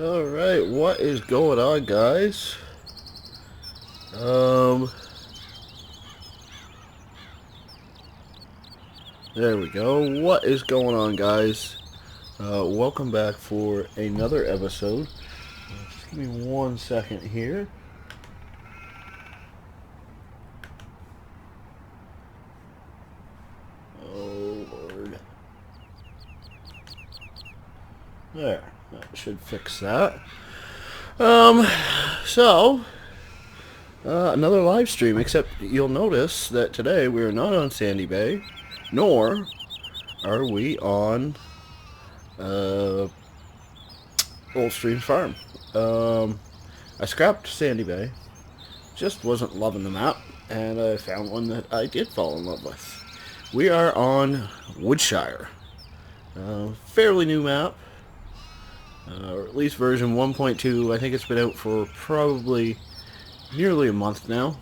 Alright, what is going on, guys? There we go. What is going on, guys? Welcome back for another episode. Just give me 1 second here. Oh, Lord. There. That should fix that. So... another live stream, except you'll notice that today we are not on Sandy Bay, nor are we on Old Streams Farm. I scrapped Sandy Bay, just wasn't loving the map, and I found one that I did fall in love with. We are on Woodshire. Fairly new map, or at least version 1.2. I think it's been out for probably nearly a month now.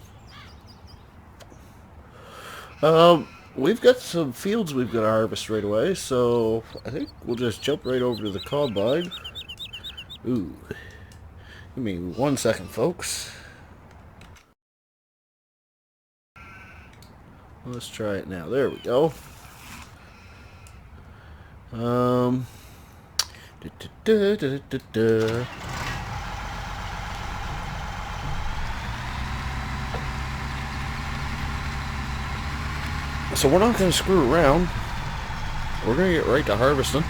We've got some fields we've got to harvest right away, so I think we'll just jump right over to the combine. Ooh. Give me 1 second, folks. Let's try it now. There we go. So we're not going to screw around. We're going to get right to harvesting.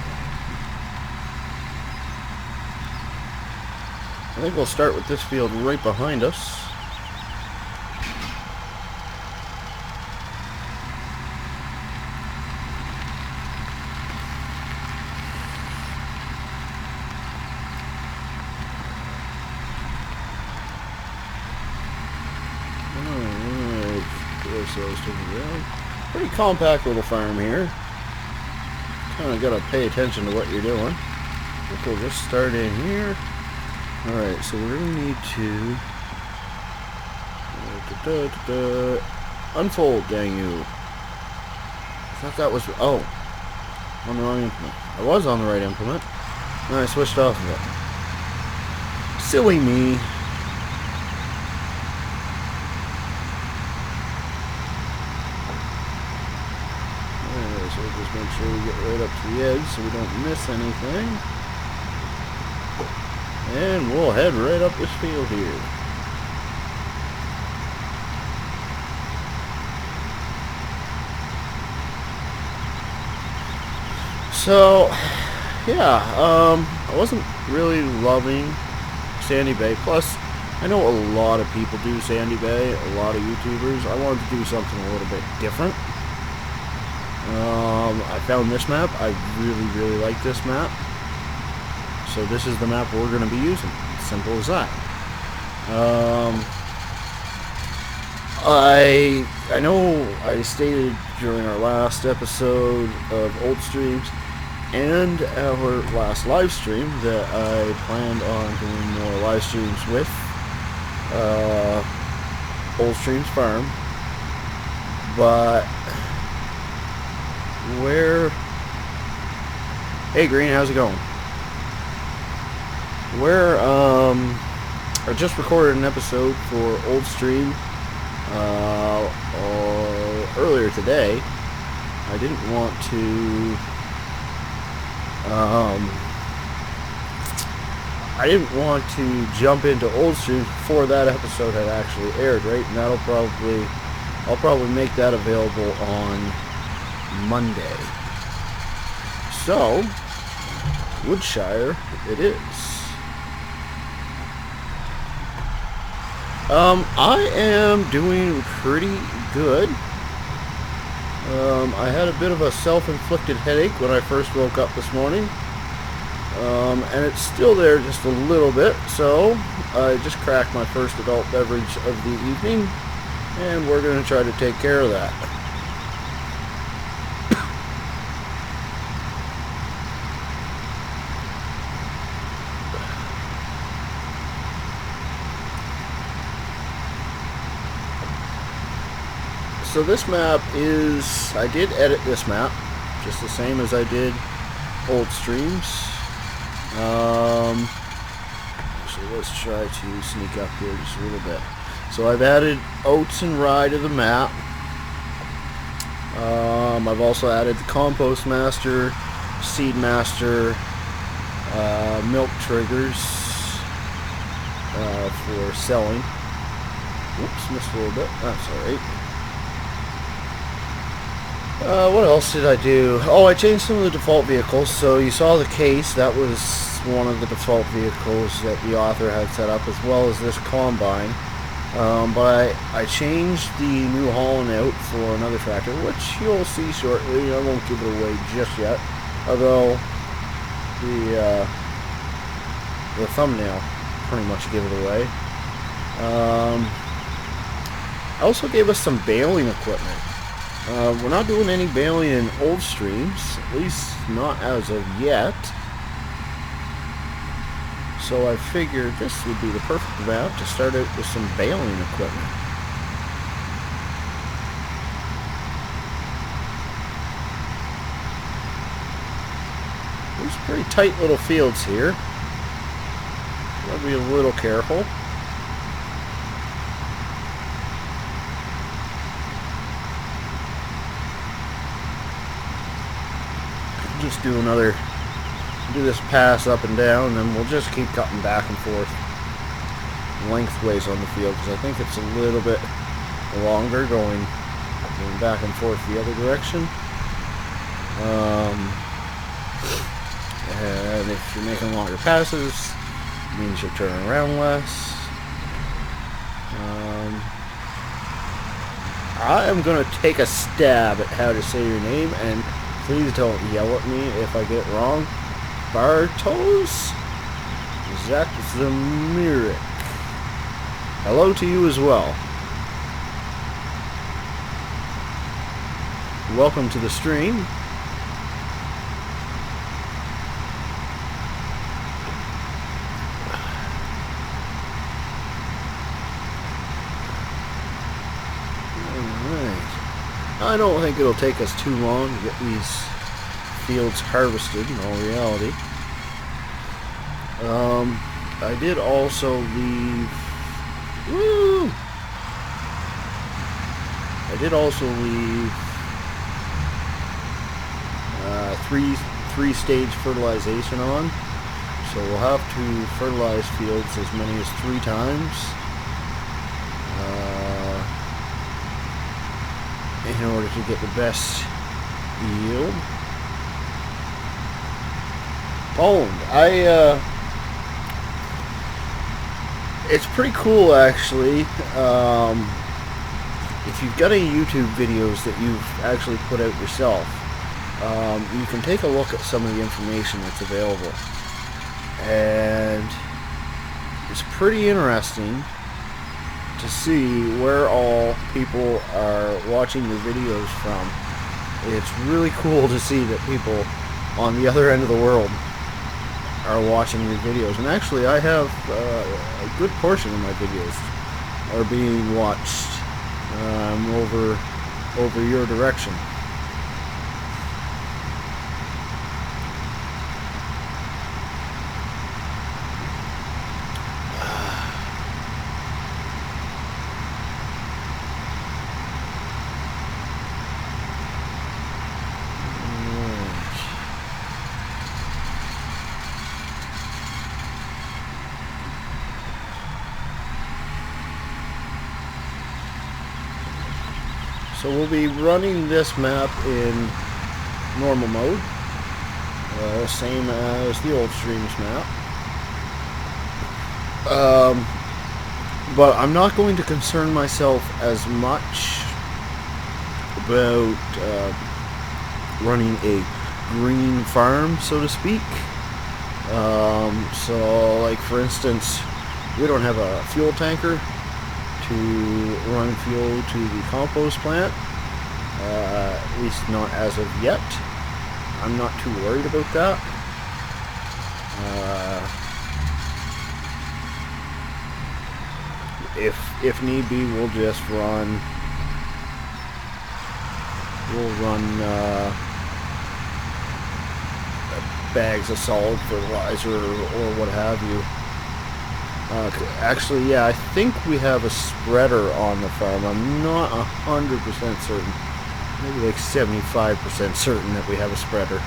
I think we'll start with this field right behind us. Pretty compact little farm here. Kind of got to pay attention to what you're doing. I think we'll just start in here. Alright, so we're going to need to unfold, dang you. I thought that was... oh, on the wrong implement. I was on the right implement. And I switched off of it. Silly me. So we'll just make sure we get right up to the edge so we don't miss anything. And we'll head right up this field here. So, yeah, I wasn't really loving Sandy Bay. Plus, I know a lot of people do Sandy Bay, a lot of YouTubers. I wanted to do something a little bit different. I found this map. I really like this map. So this is the map we're going to be using. Simple as that. I know I stated during our last episode of Old Streams and our last live stream that I planned on doing more live streams with Old Streams Farm. But where... Hey Green, how's it going? I just recorded an episode for Old Stream earlier today. I didn't want to jump into Old Stream before that episode had actually aired, right? And I'll probably make that available on Monday. So, Woodshire it is. I am doing pretty good. I had a bit of a self-inflicted headache when I first woke up this morning. And it's still there just a little bit, so I just cracked my first adult beverage of the evening, and we're going to try to take care of that. So this map is, I did edit this map, just the same as I did Old Streams. Actually, let's try to sneak up here just a little bit. So I've added oats and rye to the map. I've also added the compost master, seed master, milk triggers for selling. Whoops, missed a little bit. That's alright. What else did I do? Oh, I changed some of the default vehicles. So you saw the case. That was one of the default vehicles that the author had set up, as well as this combine. But I changed the New Holland out for another tractor, which you'll see shortly. I won't give it away just yet, although the thumbnail pretty much gave it away. I also gave us some baling equipment. We're not doing any baling in old streams, at least not as of yet. So I figured this would be the perfect map to start out with some baling equipment. There's pretty tight little fields here. Gotta be a little careful. Just do this pass up and down, and then we'll just keep cutting back and forth lengthways on the field, because I think it's a little bit longer going back and forth the other direction. And if you're making longer passes, it means you're turning around less. I am going to take a stab at how to say your name, and please don't yell at me if I get it wrong. Bartos Zakzamirik. Hello to you as well. Welcome to the stream. I don't think it'll take us too long to get these fields harvested in all reality. I did also leave... Woo! I did also leave three-stage fertilization on. So we'll have to fertilize fields as many as 3 times. In order to get the best yield. Poland. It's pretty cool, actually. If you've got any YouTube videos that you've actually put out yourself, you can take a look at some of the information that's available. And it's pretty interesting to see where all people are watching your videos from. It's really cool to see that people on the other end of the world are watching your videos. And actually, I have a good portion of my videos are being watched over your direction. So we'll be running this map in normal mode, same as the old streams map. But I'm not going to concern myself as much about running a green farm, so to speak. So, like for instance, we don't have a fuel tanker to run fuel to the compost plant, at least not as of yet. I'm not too worried about that. If need be, we'll just run bags of solid fertilizer or what have you. Actually, yeah, I think we have a spreader on the farm. I'm not 100% certain. Maybe like 75% certain that we have a spreader.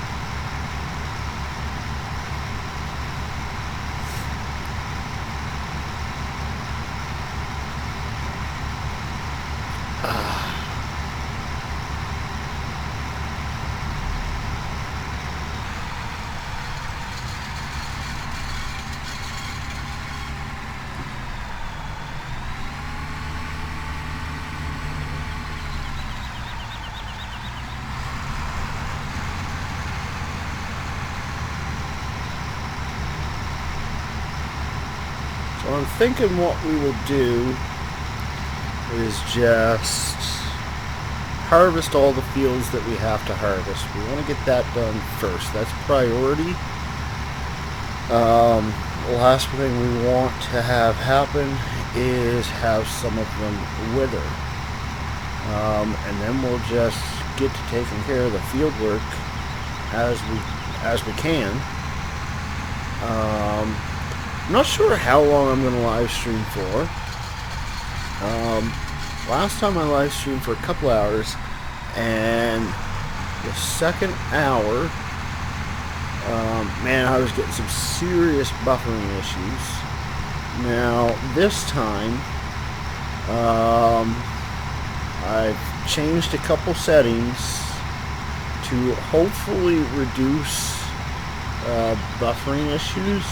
So I'm thinking what we will do is just harvest all the fields that we have to harvest. We want to get that done first. That's priority. The last thing we want to have happen is have some of them wither. And then we'll just get to taking care of the field work as we can. I'm not sure how long I'm going to live stream for. Last time I live streamed for a couple hours, and the second hour, man, I was getting some serious buffering issues. Now, this time, I've changed a couple settings to hopefully reduce buffering issues.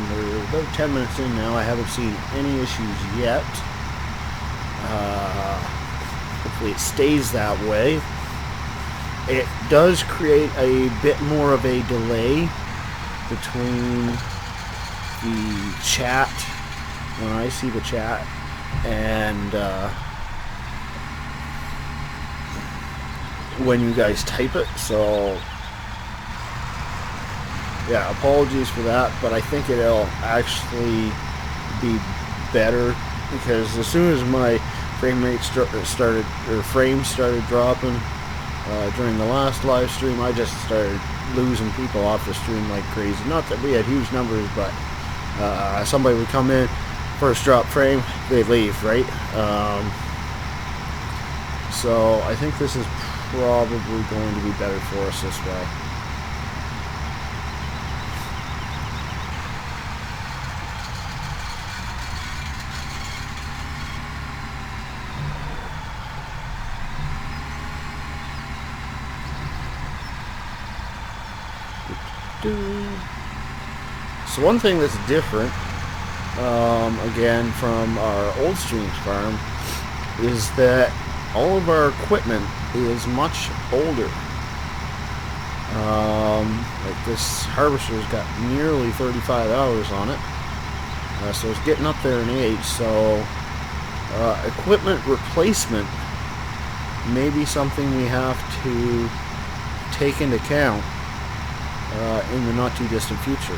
We're about 10 minutes in now. I haven't seen any issues yet. Hopefully it stays that way. It does create a bit more of a delay between the chat, when I see the chat, and when you guys type it. So yeah, apologies for that, but I think it'll actually be better, because as soon as my frame rate frames started dropping during the last live stream, I just started losing people off the stream like crazy. Not that we had huge numbers, but somebody would come in, first drop frame, they'd leave, right? So I think this is probably going to be better for us this way. So one thing that's different, again, from our old streams farm, is that all of our equipment is much older. Like this harvester's got nearly 35 hours on it, so it's getting up there in age. So equipment replacement may be something we have to take into account in the not too distant future.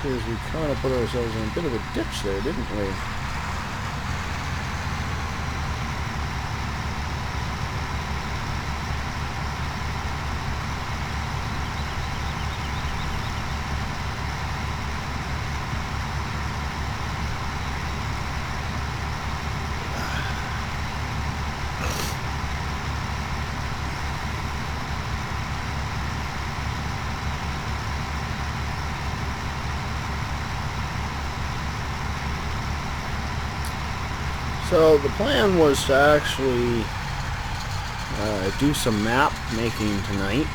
Because we kind of put ourselves in a bit of a ditch there, didn't we? So the plan was to actually do some map making tonight.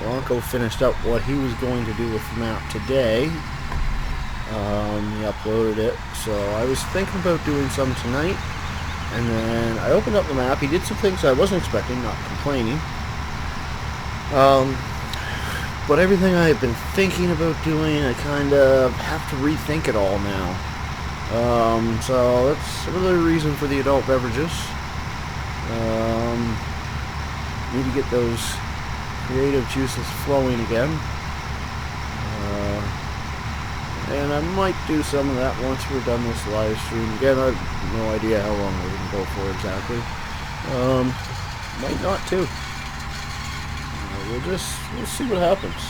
Wonko finished up what he was going to do with the map today. He uploaded it, so I was thinking about doing some tonight, and then I opened up the map. He did some things I wasn't expecting, not complaining. But everything I had been thinking about doing, I kind of have to rethink it all now. So that's another reason for the adult beverages. Need to get those creative juices flowing again. And I might do some of that once we're done this live stream. Again, I have no idea how long we're going to go for exactly. Might not too. We'll see what happens.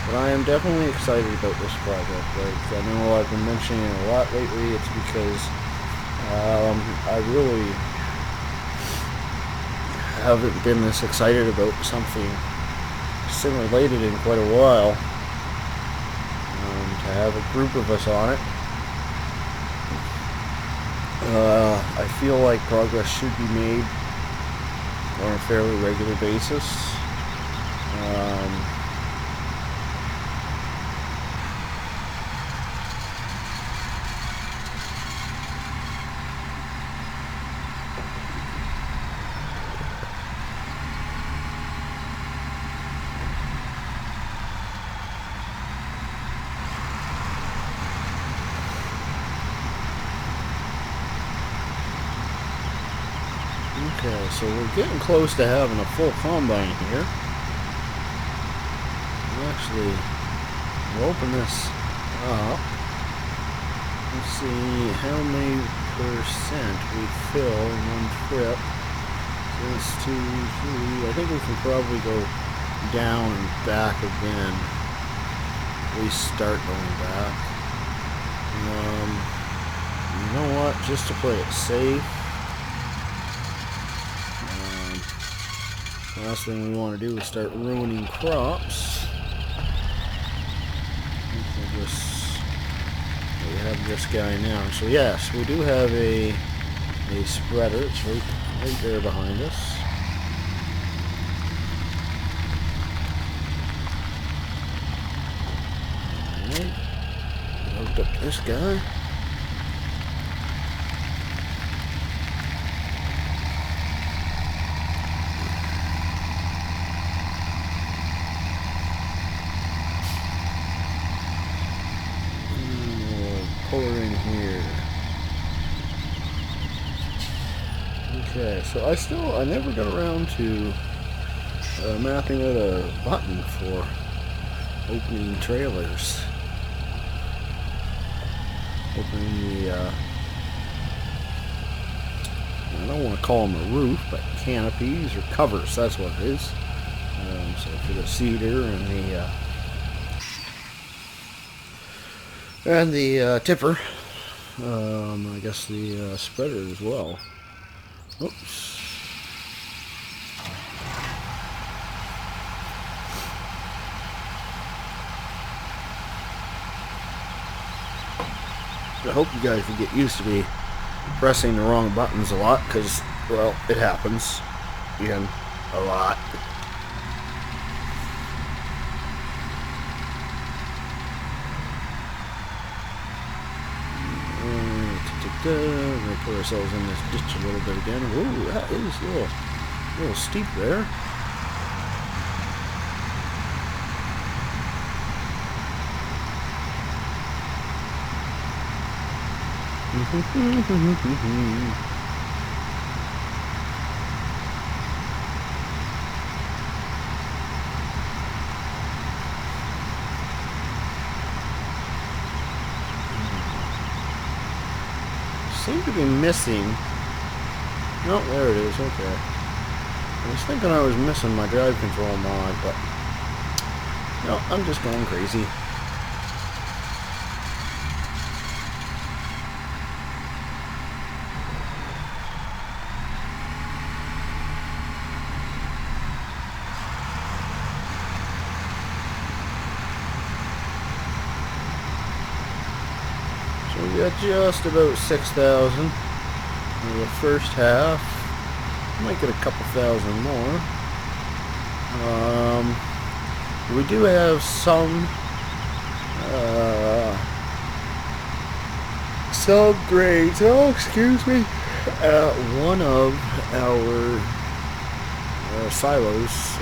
But I am definitely excited about this project. Like, I know I've been mentioning it a lot lately. It's because I really haven't been this excited about something sim-related in quite a while. To have a group of us on it, I feel like progress should be made on a fairly regular basis. Okay, so we're getting close to having a full combine here. Actually, we'll open this up. Let's see how many percent we fill in one trip. This 2, 3. I think we can probably go down and back again. We start going back. You know what? Just to play it safe. Last thing we want to do is start ruining crops. We have this guy now. So yes, we do have a spreader. It's right there behind us. Alright. Hooked up to this guy. Pull her in here. Okay, so I never got around to mapping out a button for opening trailers. Opening the, I don't want to call them a roof, but canopies or covers, that's what it is. So for the cedar and the tipper, I guess the spreader as well. Oops. I hope you guys will get used to me pressing the wrong buttons a lot, because, well, it happens. Again, a lot. We're going to put ourselves in this ditch a little bit again. Ooh, that is a little steep there. Seem to be missing. Oh, there it is. Okay. I was thinking I was missing my drive control mod, but no, I'm just going crazy. So we got just about 6,000 in the first half. Might get a couple thousand more. We do have some grades. Oh, excuse me. One of our silos,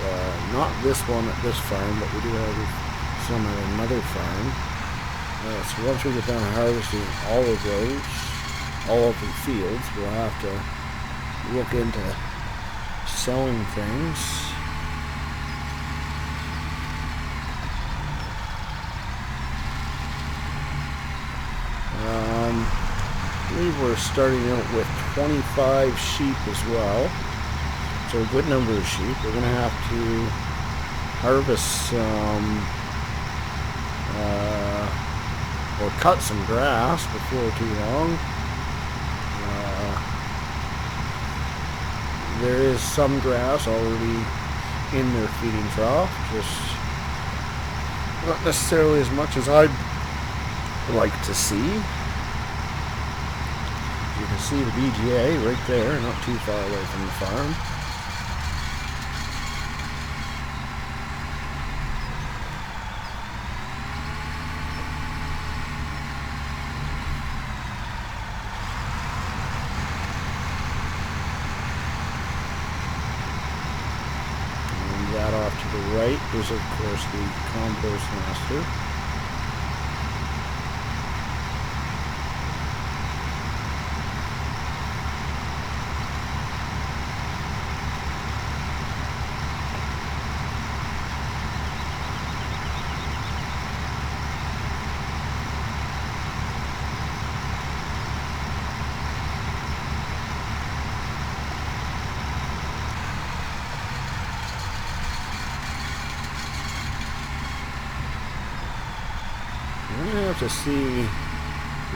not this one at this farm, but we do have some at another farm. So once we get done harvesting all of those, all of the fields. We'll have to look into selling things. I believe we're starting out with 25 sheep as well. So a good number of sheep. We're going to have to harvest some or cut some grass before too long. There is some grass already in their feeding trough, just not necessarily as much as I'd like to see. You can see the BGA right there, not too far away from the farm. That off to the right is, of course, the compost master. We're going to have to see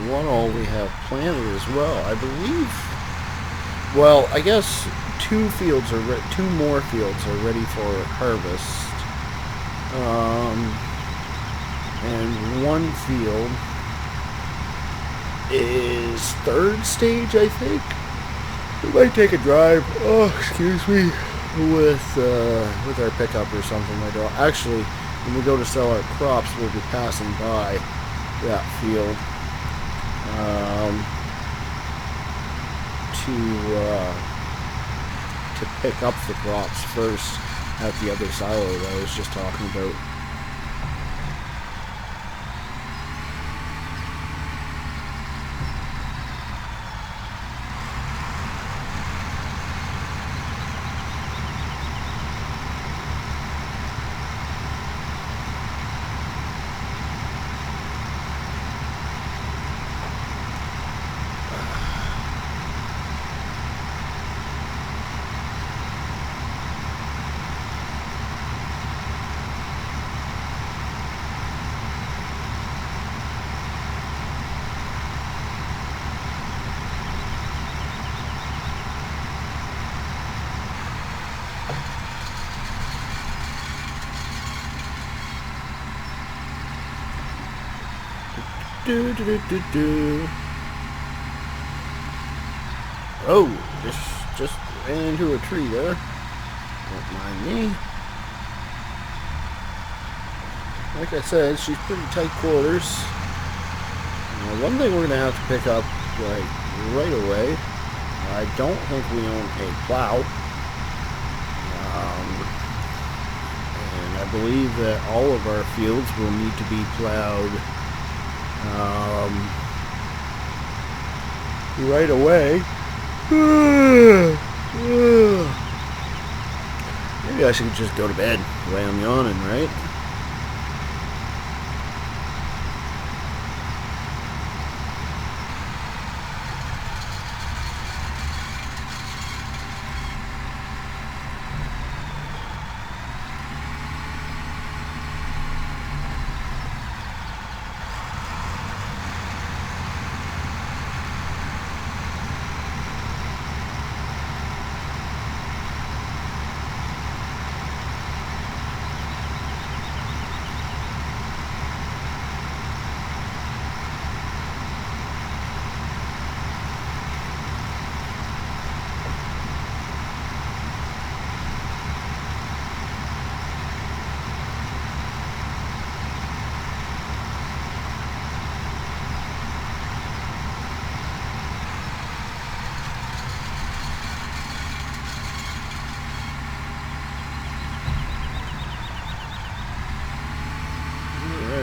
what all we have planted as well. I believe, well, I guess two more fields are ready for harvest. And one field is third stage, I think. We might take a drive, with our pickup or something like that. Actually, when we go to sell our crops, we'll be passing by that field to pick up the crops first at the other silo that I was just talking about. Oh, just ran into a tree there. Don't mind me. Like I said, she's pretty tight quarters. One thing we're gonna have to pick up right away. I don't think we own a plow. And I believe that all of our fields will need to be plowed right away. Maybe I should just go to bed the way I'm yawning, right?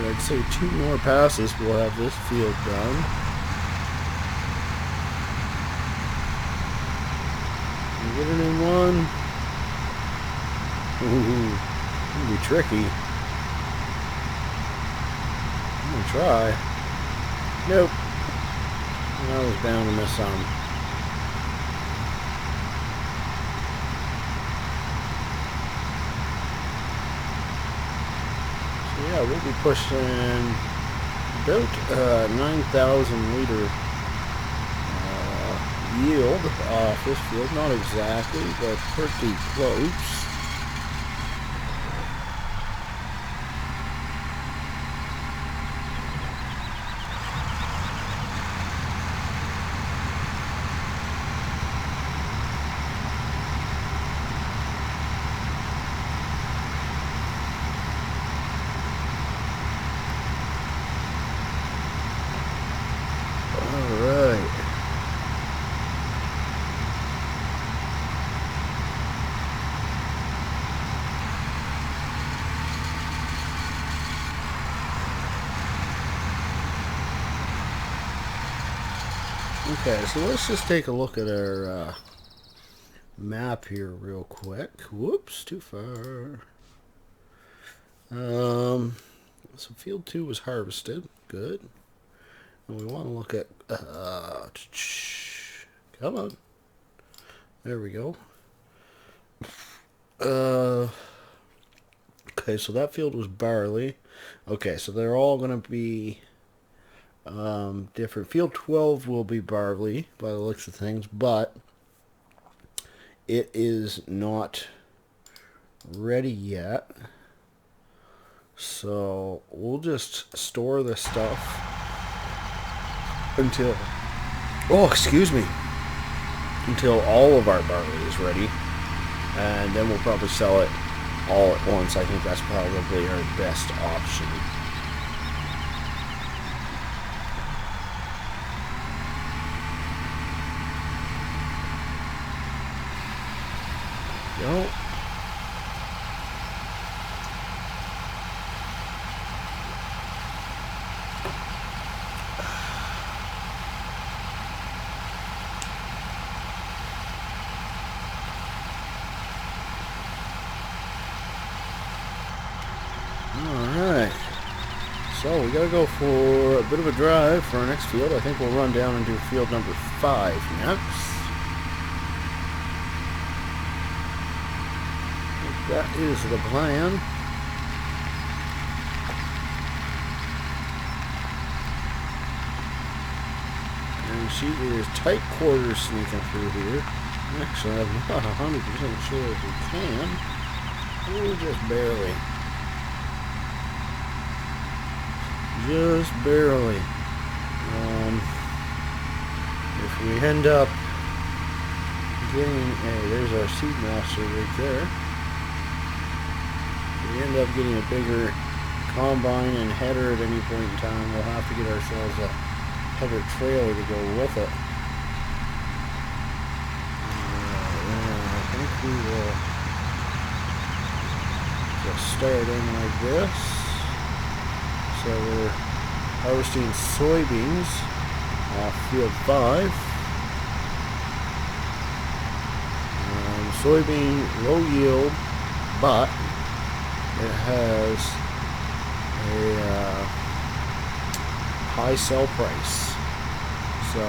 I'd say 2 more passes we'll have this field done. Get it in one. Ooh, it'll be tricky. I'm gonna try. Nope. I was bound to miss some. So yeah, we'll be pushing about 9,000 liter yield off this field. Not exactly, but pretty close. Okay, so let's just take a look at our map here real quick. Whoops, too far. So field 2 was harvested. Good. And we want to look at... come on. There we go. Okay, so that field was barley. Okay, so they're all going to be... different. Field 12 will be barley by the looks of things, but it is not ready yet. So we'll just store this stuff until, until all of our barley is ready, and then we'll probably sell it all at once. I think that's probably our best option. Go. Alright, so we gotta go for a bit of a drive for our next field. I think we'll run down and do field number 5 next. That is the plan. And she is tight quarters sneaking through here. Actually, I'm not 100% sure if we can. Oh, just barely. Just barely. If we end up getting a... There's our seed master right there. We end up getting a bigger combine and header at any point in time, we'll have to get ourselves a header trailer to go with it. I think we will just start in like this. So we're harvesting soybeans off field 5. Soybean low yield, but it has a high sell price, so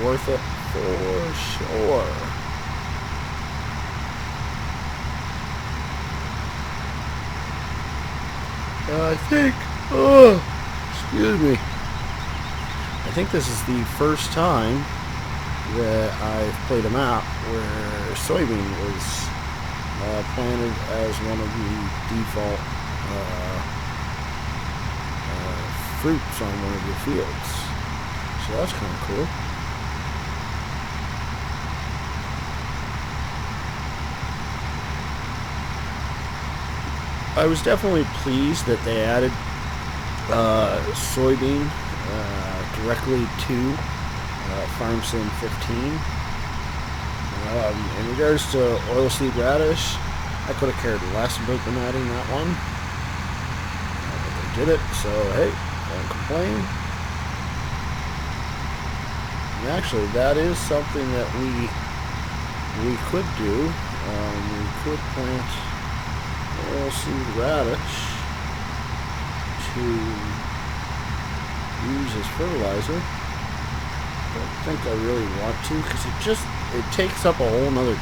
worth it for sure. I think, excuse me, I think this is the first time that I've played a map where soybean was planted as one of the default fruits on one of your fields. So that's kind of cool. I was definitely pleased that they added soybean directly to Farm Sim 15. In regards to oilseed radish, I could have cared less about them adding that one. But they did it, so hey, don't complain. And actually, that is something that we we could do, we could plant oilseed radish to use as fertilizer. I don't think I really want to, because it takes up a whole nother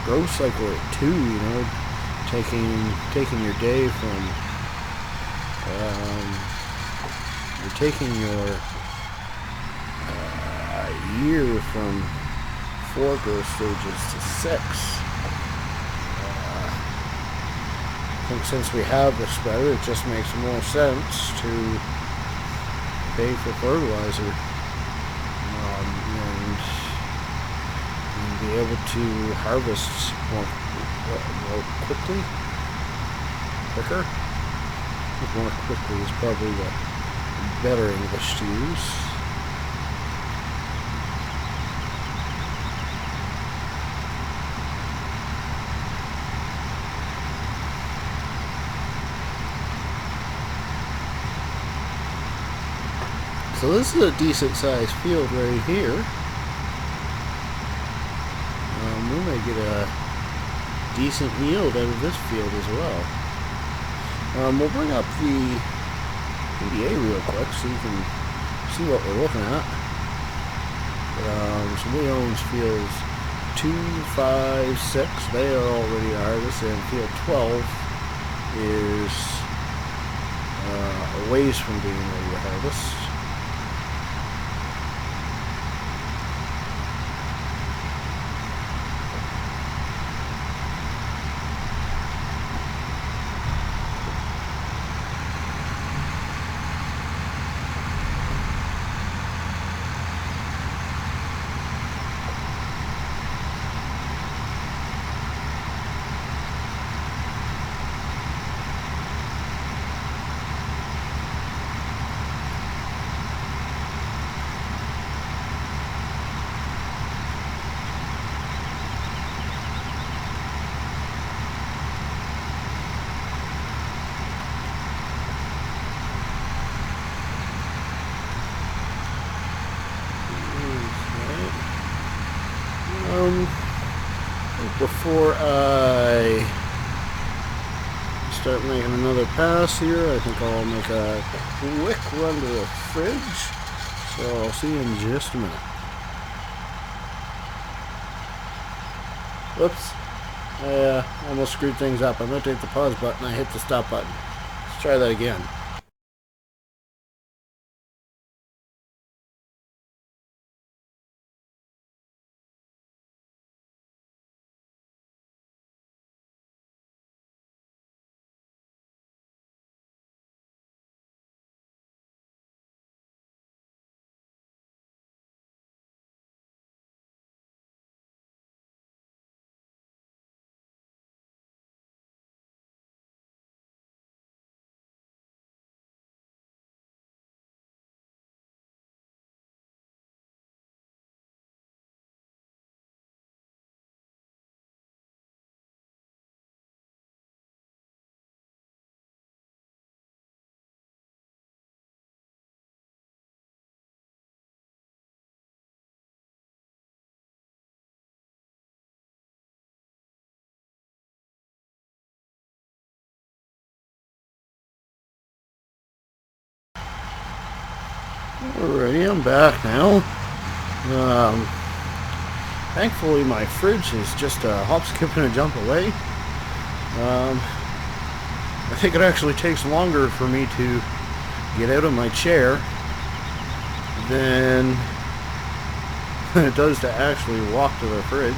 growth cycle at 2, you know, taking your day from, you're taking your year from 4 growth stages to 6. I think since we have the spreader, it just makes more sense to pay for fertilizer, and be able to harvest more quickly, quicker. I think more quickly is probably the better English to use. So this is a decent sized field right here. We may get a decent yield out of this field as well. We'll bring up the PDA real quick so you can see what we're looking at. So we own fields 2, 5, 6. They are already harvested, and field 12 is a ways from being ready to harvest. Before I start making another pass here, I think I'll make a quick run to the fridge. So I'll see you in just a minute. Whoops. I almost screwed things up. I meant to hit the pause button. I hit the stop button. Let's try that again. Alrighty, I'm back now. Thankfully my fridge is just a hop, skip, and a jump away. I think it actually takes longer for me to get out of my chair than it does to actually walk to the fridge.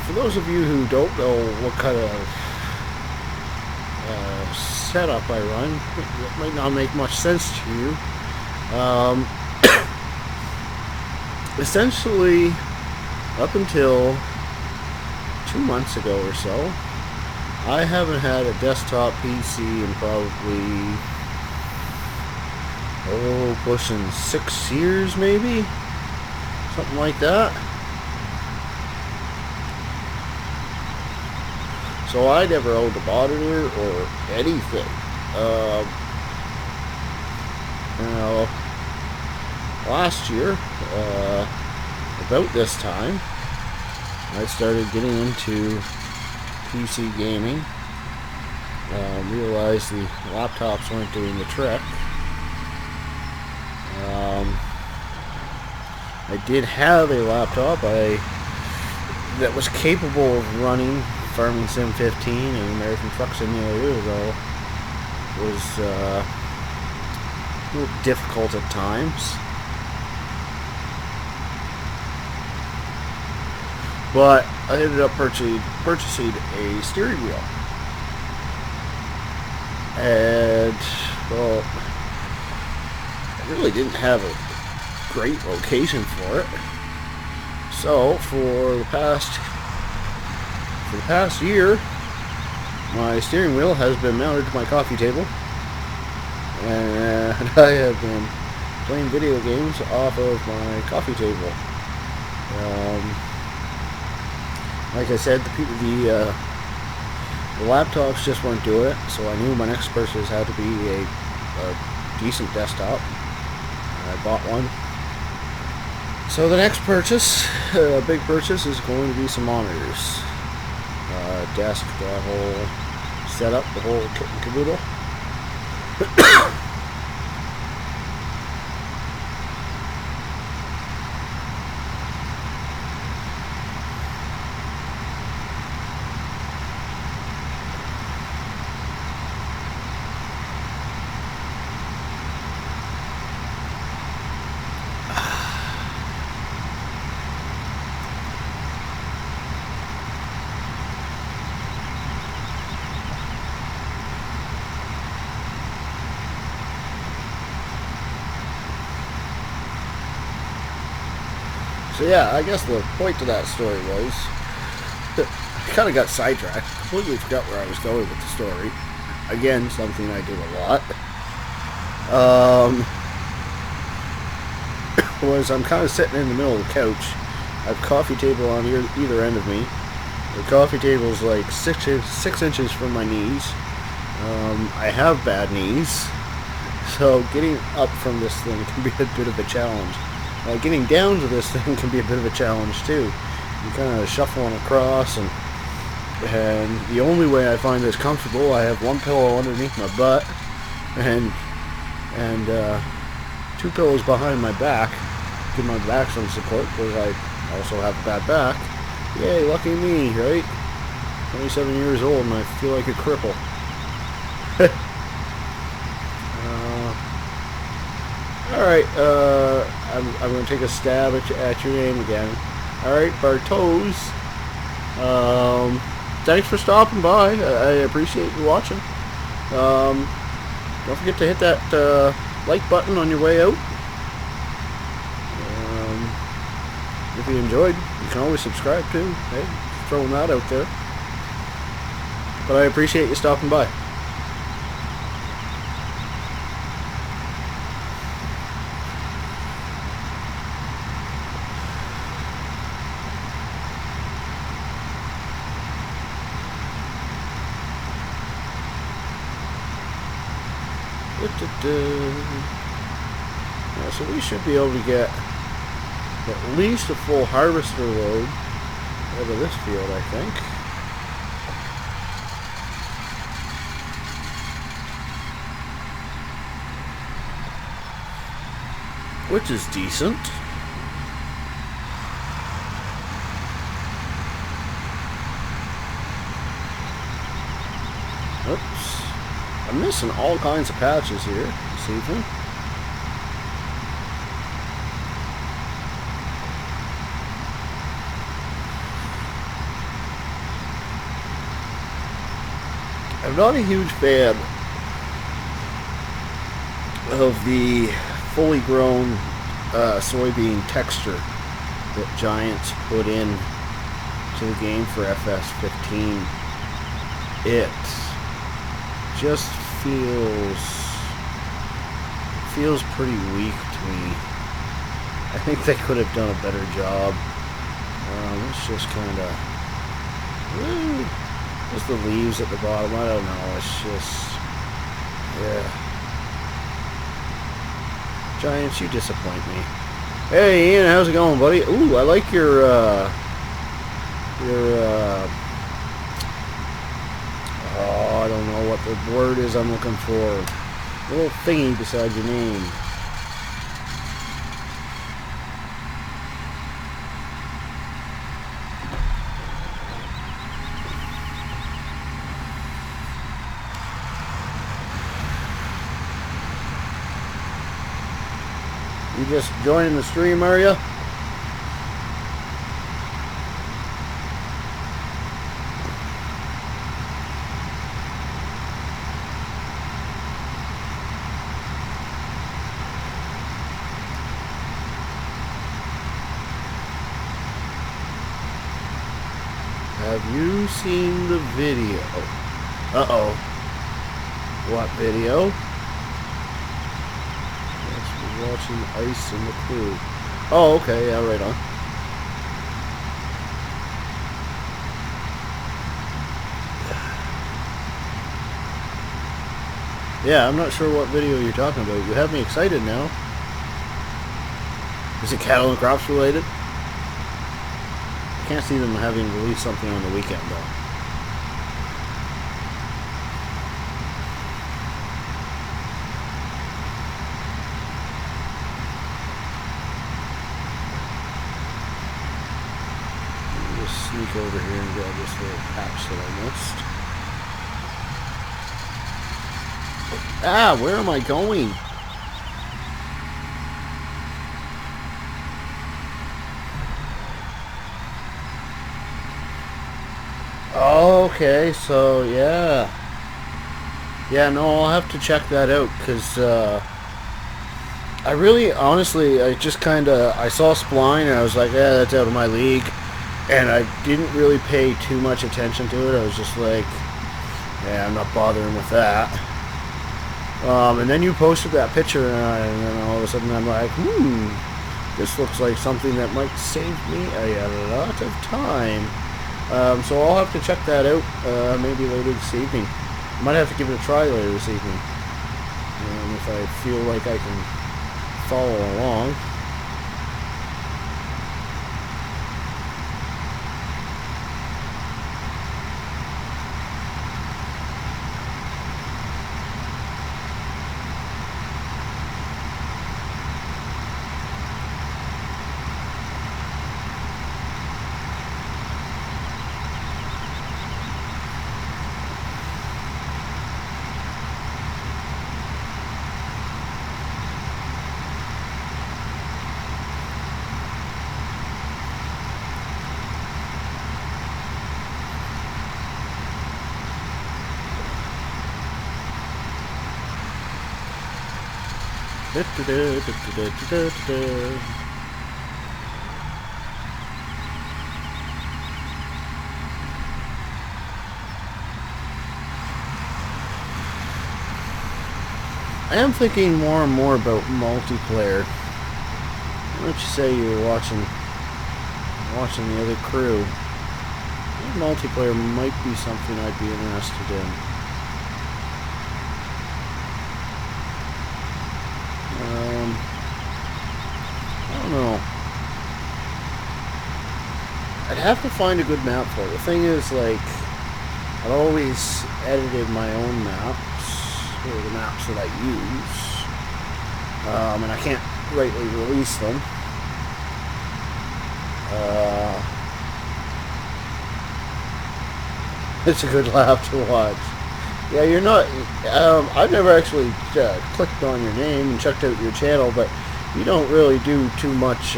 For those of you who don't know what kind of setup I run, it might not make much sense to you. Essentially, up until 2 months ago or so, I haven't had a desktop PC in probably, pushing 6 years maybe? Something like that. So I never owned a monitor or anything. last year, about this time, I started getting into PC gaming. Realized the laptops weren't doing the trick. I did have a laptop that was capable of running Farming Sim 15 and American Truck Simulator, though it was a little difficult at times. But I ended up purchasing a steering wheel. And, well, I really didn't have a great location for it. So, for the past year, my steering wheel has been mounted to my coffee table. And I have been playing video games off of my coffee table. Like I said, the laptops just weren't doing it, so I knew my next purchase had to be a decent desktop. I bought one. So the next purchase, big purchase, is going to be some monitors. Desk, the whole setup, the whole kit and caboodle. So yeah, I guess the point to that story was that I kind of got sidetracked. Completely forgot where I was going with the story. Again, something I do a lot. Was I'm kind of sitting in the middle of the couch. I have a coffee table on either end of me. The coffee table is like 6 inches from my knees. I have bad knees, so getting up from this thing can be a bit of a challenge. Getting down to this thing can be a bit of a challenge too. You kind of shuffling across, and the only way I find this comfortable, I have one pillow underneath my butt, and 2 pillows behind my back, give my back some support because I also have a bad back. Yay, lucky me, right? 27 years old and I feel like a cripple. Alright, I'm going to take a stab at your name again. Alright, Bartos. Thanks for stopping by. I appreciate you watching. Don't forget to hit that like button on your way out. If you enjoyed, you can always subscribe too. Hey, throwing that out there. But I appreciate you stopping by. Yeah, so we should be able to get at least a full harvester load out of this field, I think. Which is decent. Oops. I'm missing all kinds of patches here this evening. I'm not a huge fan of the fully grown soybean texture that Giants put in to the game for FS15. It just feels pretty weak to me. I think they could have done a better job. It's just kind of just the leaves at the bottom. I don't know. It's just, yeah, Giants, you disappoint me. Hey, Ian, how's it going, buddy? Ooh, I like your, oh, I don't know what the word is I'm looking for. A little thingy beside your name. You just joining the stream, are you? Have you seen the video? Uh-oh. What video? Yes, we're watching Ice and the Crew. Oh, okay, yeah, right on. Yeah, I'm not sure what video you're talking about. You have me excited now. Is it cattle and crops related? I can't see them having released something on the weekend, though. Let me just sneak over here and grab this little patch that I missed. Ah, where am I going? Okay, so yeah. Yeah, no, I'll have to check that out, because I really, honestly, I just kind of, I saw Spline and I was like, yeah, that's out of my league. And I didn't really pay too much attention to it. I was just like, yeah, I'm not bothering with that. And then you posted that picture, and then all of a sudden I'm like, this looks like something that might save me a lot of time. So I'll have to check that out, maybe later this evening. I might have to give it a try later this evening, if I feel like I can follow along. I am thinking more and more about multiplayer. Why don't you say you're watching the other crew? Multiplayer might be something I'd be interested in. I don't know. I'd have to find a good map for it. The thing is, like, I've always edited my own maps, or the maps that I use, and I can't rightly release them. It's a good laugh to watch. Yeah, you're not, I've never actually clicked on your name and checked out your channel, but you don't really do too much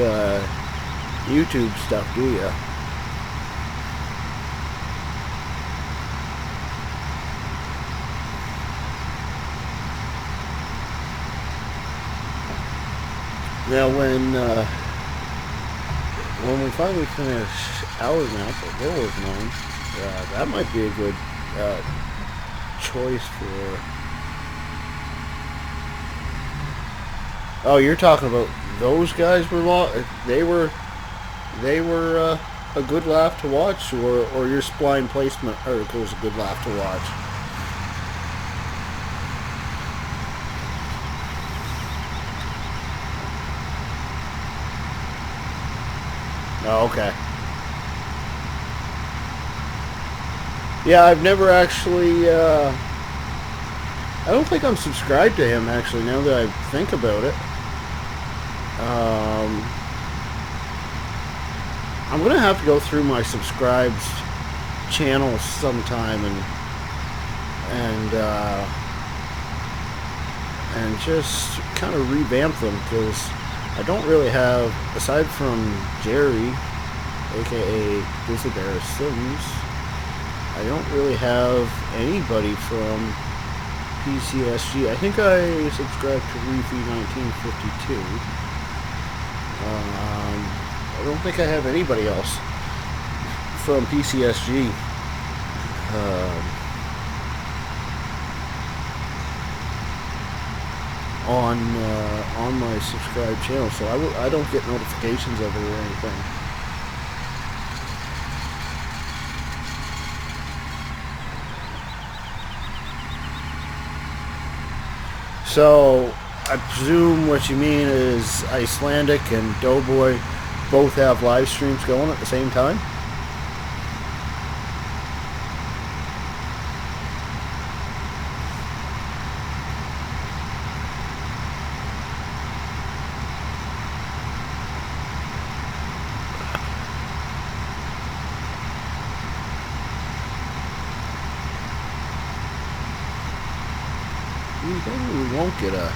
YouTube stuff, do you? Now, when we finally finish our map, or Roll's mine, that might be a good choice for... Oh, you're talking about those guys they were a good laugh to watch, or your Spline placement article was a good laugh to watch? Oh, okay. Yeah, I've never actually, I don't think I'm subscribed to him, actually, now that I think about it. I'm going to have to go through my subscribed channels sometime and just kind of revamp them, because I don't really have, aside from Jerry, aka Grizzly Bear Sims, I don't really have anybody from PCSG. I think I subscribed to Reefy 1952. I don't think I have anybody else from PCSG. On my subscribed channel, so I don't get notifications of it or anything. So I presume what you mean is Icelandic and Doughboy both have live streams going at the same time? We won't get a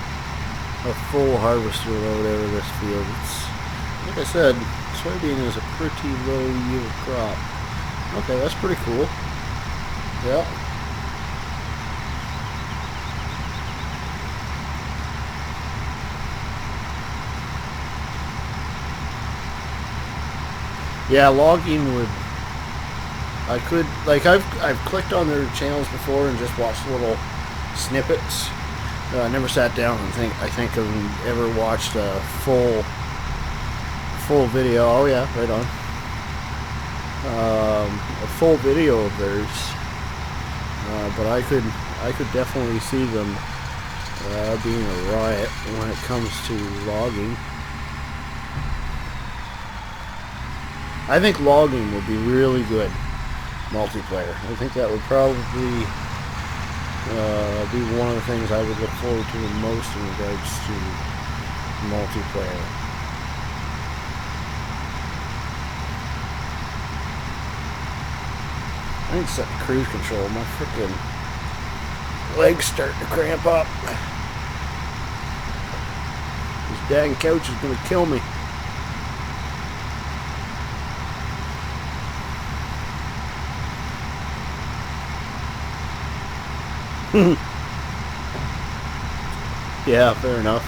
full harvester load out of this field. It's, like I said, soybean is a pretty low yield crop. Okay, that's pretty cool. Yeah. Yeah, logging would. I could, like, I've clicked on their channels before and just watched little snippets. I never sat down and I think I've ever watched a full video. Oh yeah, right on. A full video of theirs, but I could definitely see them being a riot when it comes to logging. I think logging would be really good multiplayer. I think that would probably be one of the things I would look forward to the most in regards to multiplayer. I need to set the cruise control. My frickin' legs starting to cramp up. This dang couch is gonna kill me. Yeah, fair enough.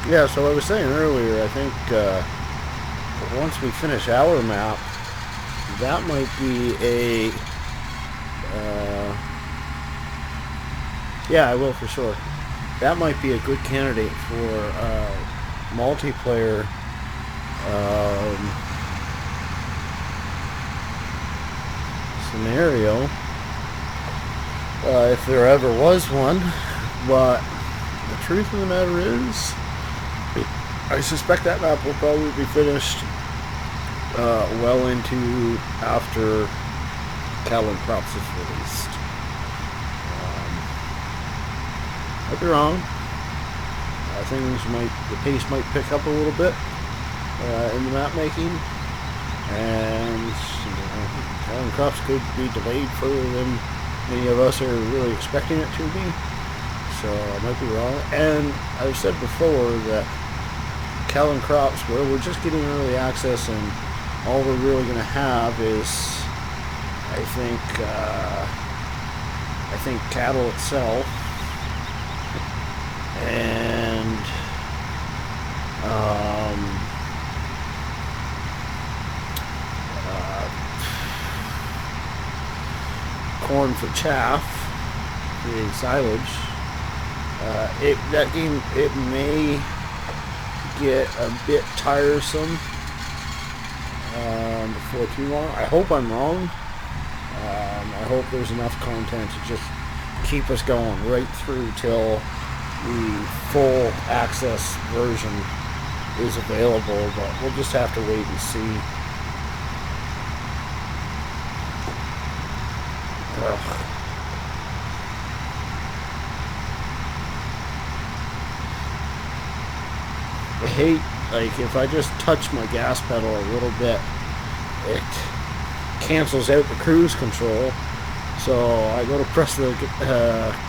Yeah, so I was saying earlier, I think once we finish our map, that might be a... yeah, I will for sure. That might be a good candidate for multiplayer scenario, if there ever was one. But the truth of the matter is, I suspect that map will probably be finished well into after Cattle and Crops is released. Might be wrong. The pace might pick up a little bit in the map making, and Cattle and Crops could be delayed further than many of us are really expecting it to be. So I might be wrong. And I've said before that Cattle and Crops, where we're just getting early access, and all we're really going to have is, I think cattle itself, and corn for chaff, creating silage. It may get a bit tiresome before too long. I hope I'm wrong. I hope there's enough content to just keep us going right through till the full access version is available, but we'll just have to wait and see. Ugh. I hate, like, if I just touch my gas pedal a little bit, it cancels out the cruise control. So I go to press the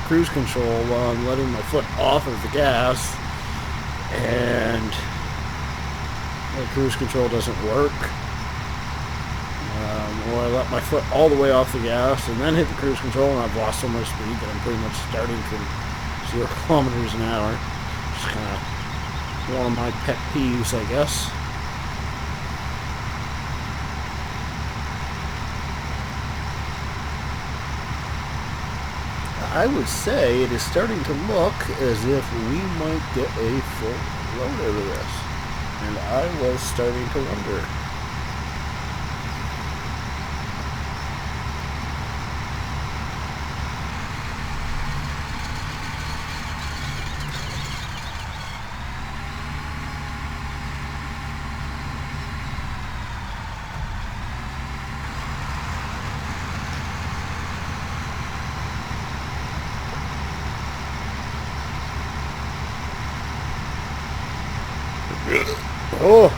cruise control while I'm letting my foot off of the gas, and the cruise control doesn't work. Or I let my foot all the way off the gas and then hit the cruise control, and I've lost so much speed that I'm pretty much starting from 0 kilometers an hour. Just kind of one of my pet peeves, I guess. I would say it is starting to look as if we might get a full load out of this. And I was starting to wonder. Oh!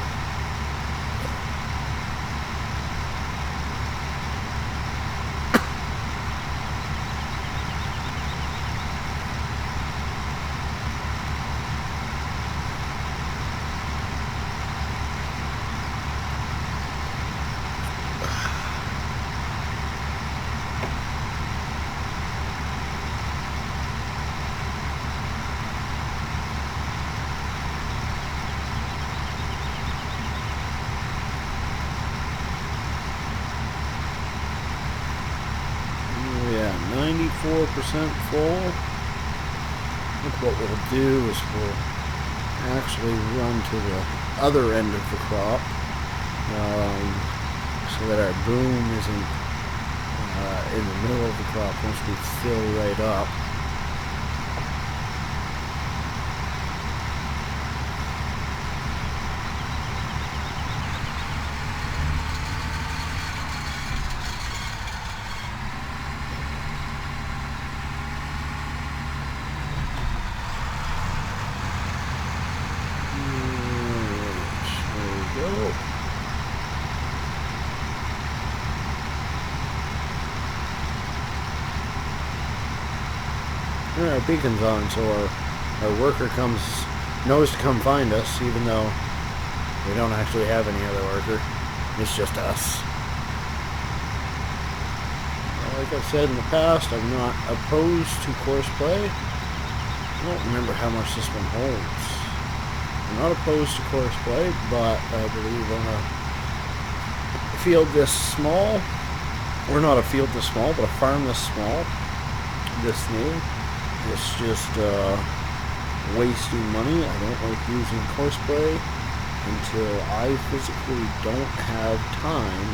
Yeah, 94% full. I think what we'll do is we'll actually run to the other end of the crop, so that our boom isn't in the middle of the crop once we fill right up. There are beacons on, so our worker knows to come find us, even though we don't actually have any other worker. It's just us. Like I've said in the past, I'm not opposed to course play. I don't remember how much this one holds. I'm not opposed to course play, but I believe on a field this small, or not a field this small, but a farm this small, this new, it's just wasting money. I don't like using course play until I physically don't have time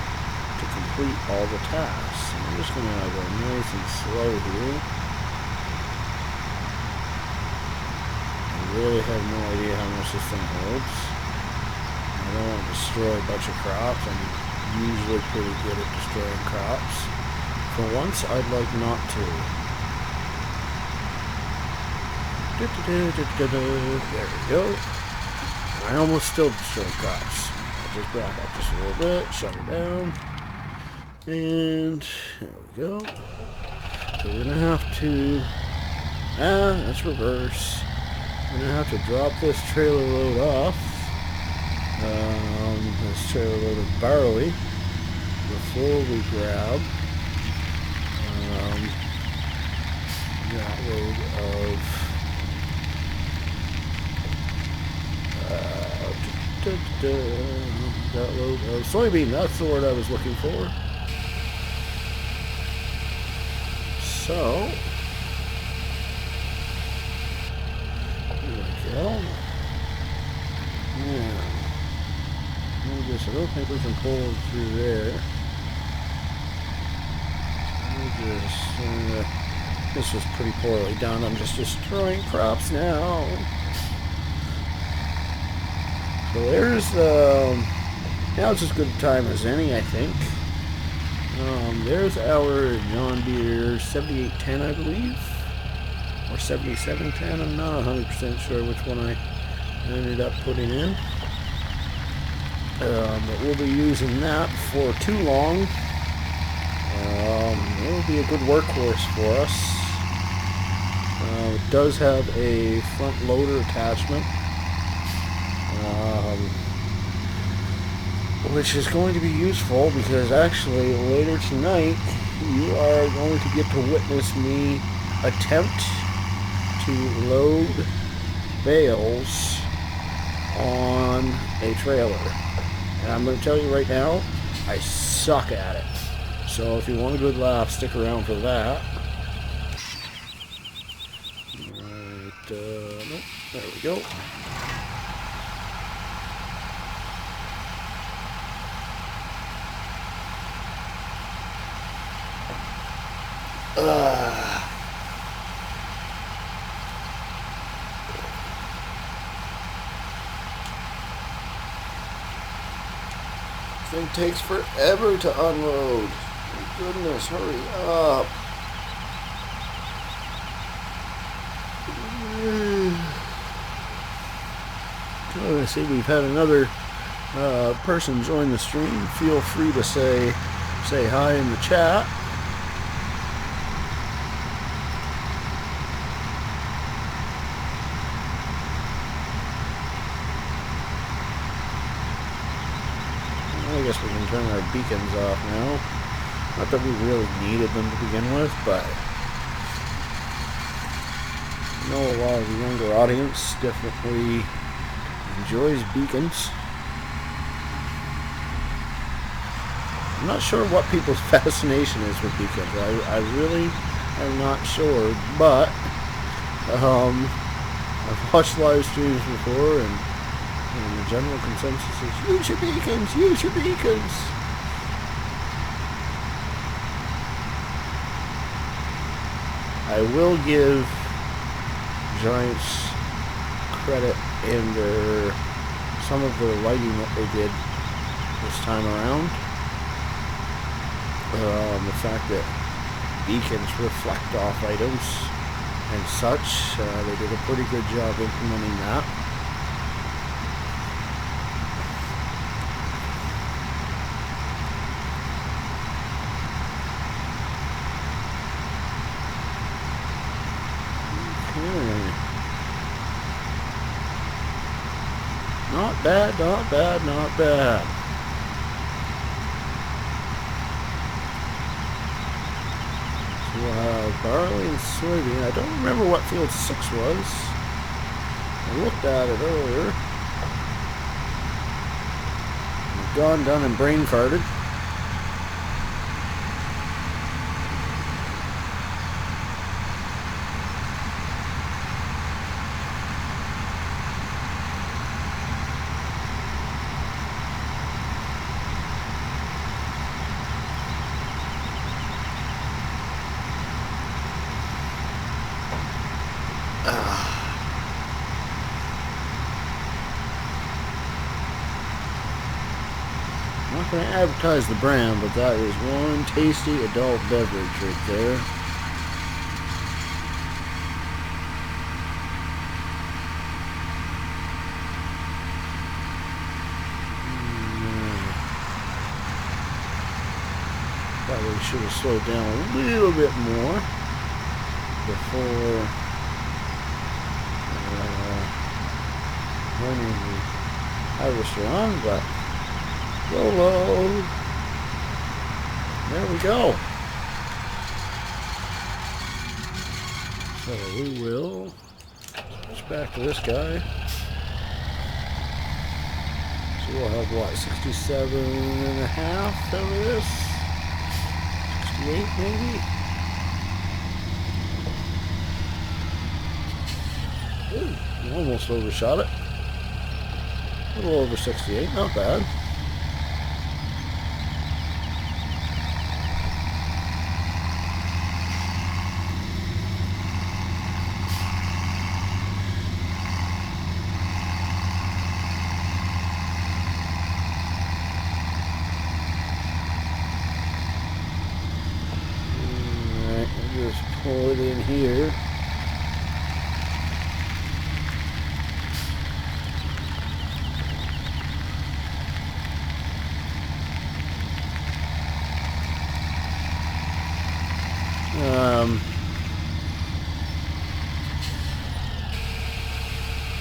to complete all the tasks. I'm just going to go nice and slow here. I really have no idea how much this thing holds. I don't want to destroy a bunch of crops. I'm usually pretty good at destroying crops. For once, I'd like not to. There we go. I almost still destroyed crops. I'll just back up just a little bit, shut it down. And there we go. So we're going to have to... that's reverse. We're going to have to drop this trailer load off. This trailer load of barley before we grab that load of... that load of soybean, that's the word I was looking for. So, here we go. Yeah. I don't think we can pull through there. This was pretty poorly done. I'm just destroying crops now. So there's now's as good a time as any, I think. There's our John Deere 7810, I believe, or 7710. I'm not 100% sure which one I ended up putting in. But we'll be using that for too long. It'll be a good workhorse for us. It does have a front loader attachment, which is going to be useful because actually later tonight you are going to get to witness me attempt to load bales on a trailer. And I'm going to tell you right now, I suck at it. So if you want a good laugh, stick around for that. Right, nope, there we go. Thing takes forever to unload. My goodness, hurry up. Oh, I see we've had another person join the stream. Feel free to say hi in the chat. I guess we can turn our beacons off now. Not that we really needed them to begin with, but I know a lot of the younger audience definitely enjoys beacons. I'm not sure what people's fascination is with beacons. I really am not sure, but I've watched live streams before, and the general consensus is use your beacons, use your beacons. I will give Giants credit in some of the lighting that they did this time around. The fact that beacons reflect off items and such, they did a pretty good job implementing that. Not bad, not bad, not bad. So we'll have barley and soybean. I don't remember what field 6 was. I looked at it earlier. I've gone done and brain farted. I'm not going to advertise the brand, but that is one tasty adult beverage right there. Probably should have slowed down a little bit more before running the harvester on, but YOLO. There we go. So we will switch back to this guy. So we'll have what, 67.5 over this? 68 maybe? Ooh, almost overshot it. A little over 68, not bad. Alright, I'll just pull it in here.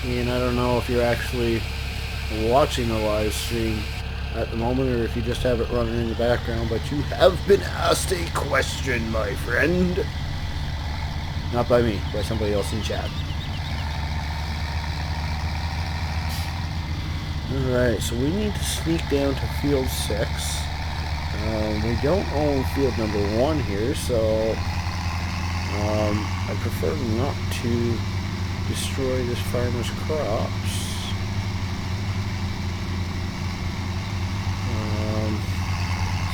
And I don't know if you're actually watching the live stream at the moment or if you just have it running in the background, but you have been asked a question, my friend. Not by me, by somebody else in chat. Alright, so we need to sneak down to field 6. We don't own field number 1 here, so I prefer not to destroy this farmer's crops.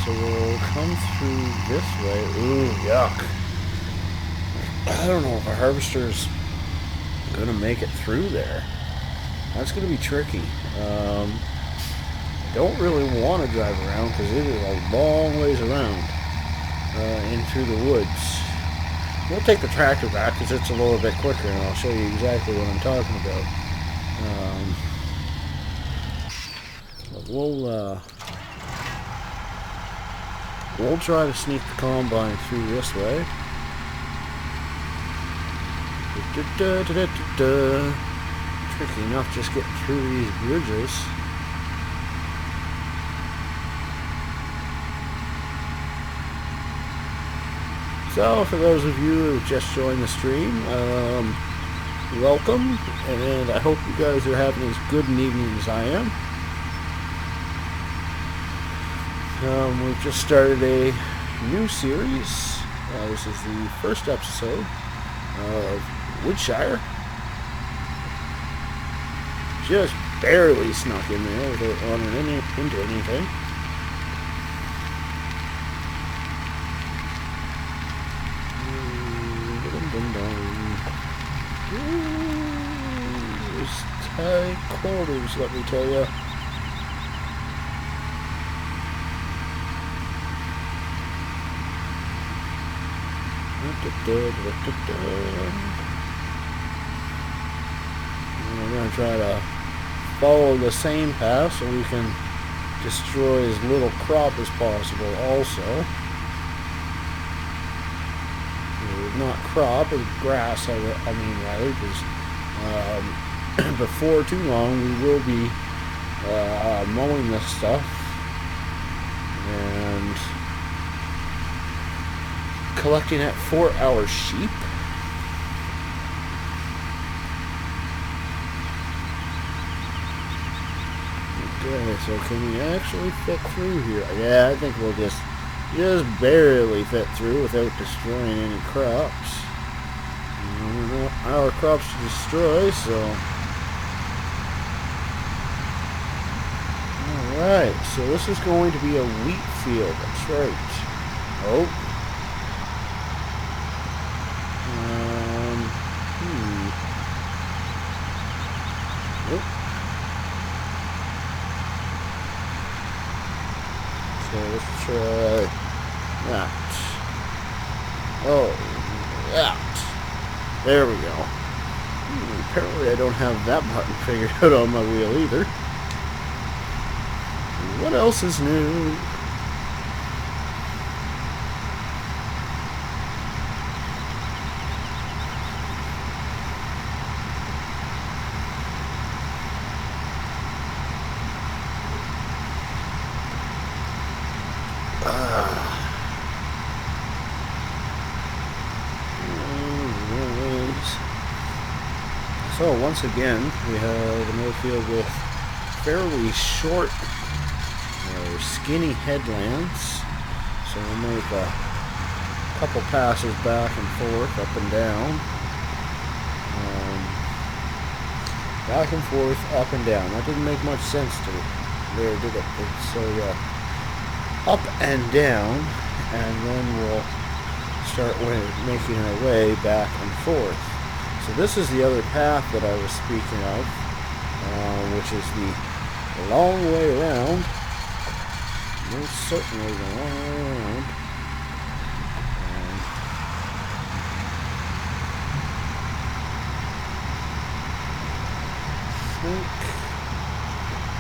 So we'll come through this way. Ooh, yuck. I don't know if a harvester's gonna make it through there. That's gonna be tricky. I don't really want to drive around because it is a long ways around in through the woods. We'll take the tractor back because it's a little bit quicker, and I'll show you exactly what I'm talking about. But we'll try to sneak the combine through this way. Tricky enough just getting through these bridges. So, for those of you who just joined the stream, welcome, and I hope you guys are having as good an evening as I am. We've just started a new series. This is the first episode of Woodshire. Just barely snuck in there without running into anything. It's tight quarters, let me tell you. We're going to try to follow the same path so we can destroy as little crop as possible also. Not crop, but grass, I mean rather, because before too long we will be mowing this stuff and collecting it for our sheep. Okay, so can we actually fit through here? Yeah, I think we'll just barely fit through without destroying any crops. Our crops to destroy, so. Alright, so this is going to be a wheat field, that's right. Oh. So let's try that. Oh, that. There we go. Apparently I don't have that button figured out on my wheel either. What else is new? So once again, we have another field with fairly short or skinny headlands. So we'll make a couple passes back and forth, up and down. Back and forth, up and down. That didn't make much sense to me. There, did it? So, up and down, and then we'll start making our way back and forth. So this is the other path that I was speaking of, which is the long way around. Most certainly the long way around.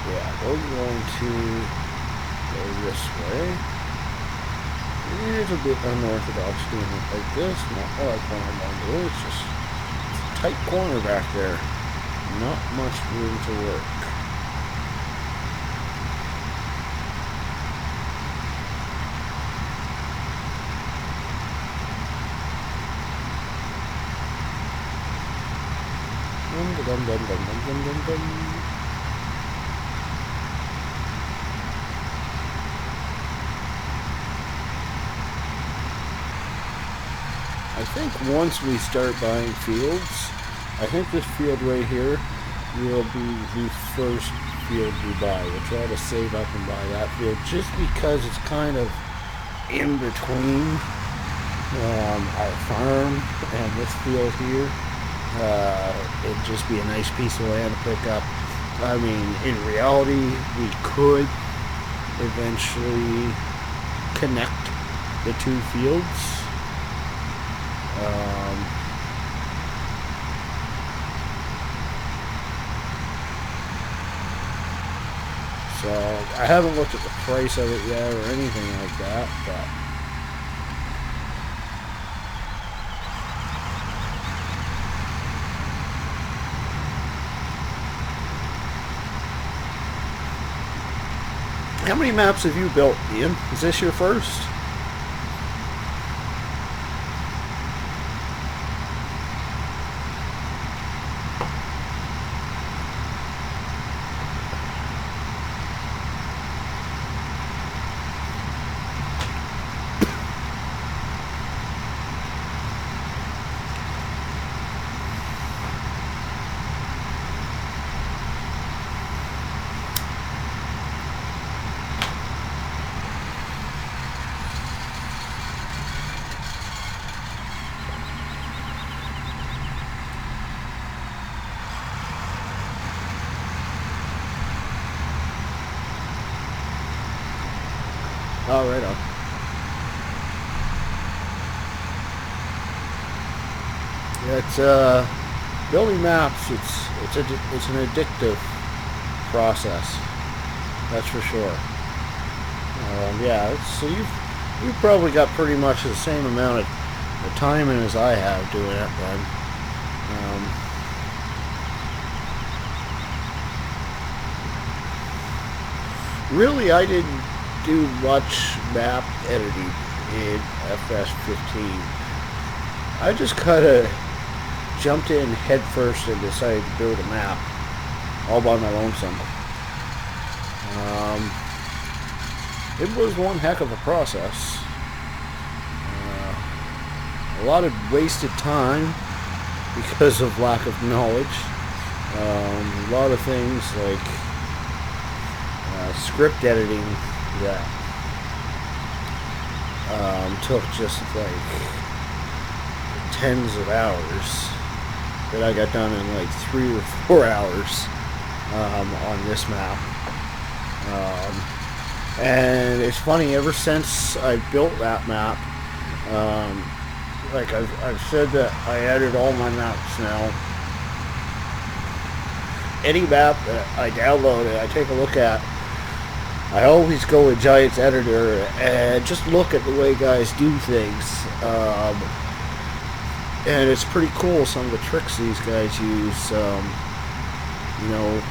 Yeah, we're going to go this way. A little bit unorthodox doing it like this. Not what I plan on doing. It's just a tight corner back there. Not much room to work. Dum, dum, dum, dum, dum, dum, dum. I think once we start buying fields, I think this field right here will be the first field we buy. We'll try to save up and buy that field just because it's kind of in between our farm and this field here. It'd just be a nice piece of land to pick up. I mean, in reality, we could eventually connect the two fields. So I haven't looked at the price of it yet or anything like that, but how many maps have you built, Ian? Is this your first? Oh, right on. It's building maps. It's an addictive process. That's for sure. Yeah. So you've probably got pretty much the same amount of time in as I have doing it then. Really, I didn't do much map editing in FS15. I just kind of jumped in head first and decided to build a map all by my lonesome. It was one heck of a process. A lot of wasted time because of lack of knowledge. A lot of things like script editing that took just like tens of hours that I got done in like 3 or 4 hours on this map. And it's funny, ever since I built that map, like I've said that I edit all my maps now. Any map that I download and I take a look at, I always go with Giant's editor and just look at the way guys do things. And it's pretty cool, some of the tricks these guys use. You know,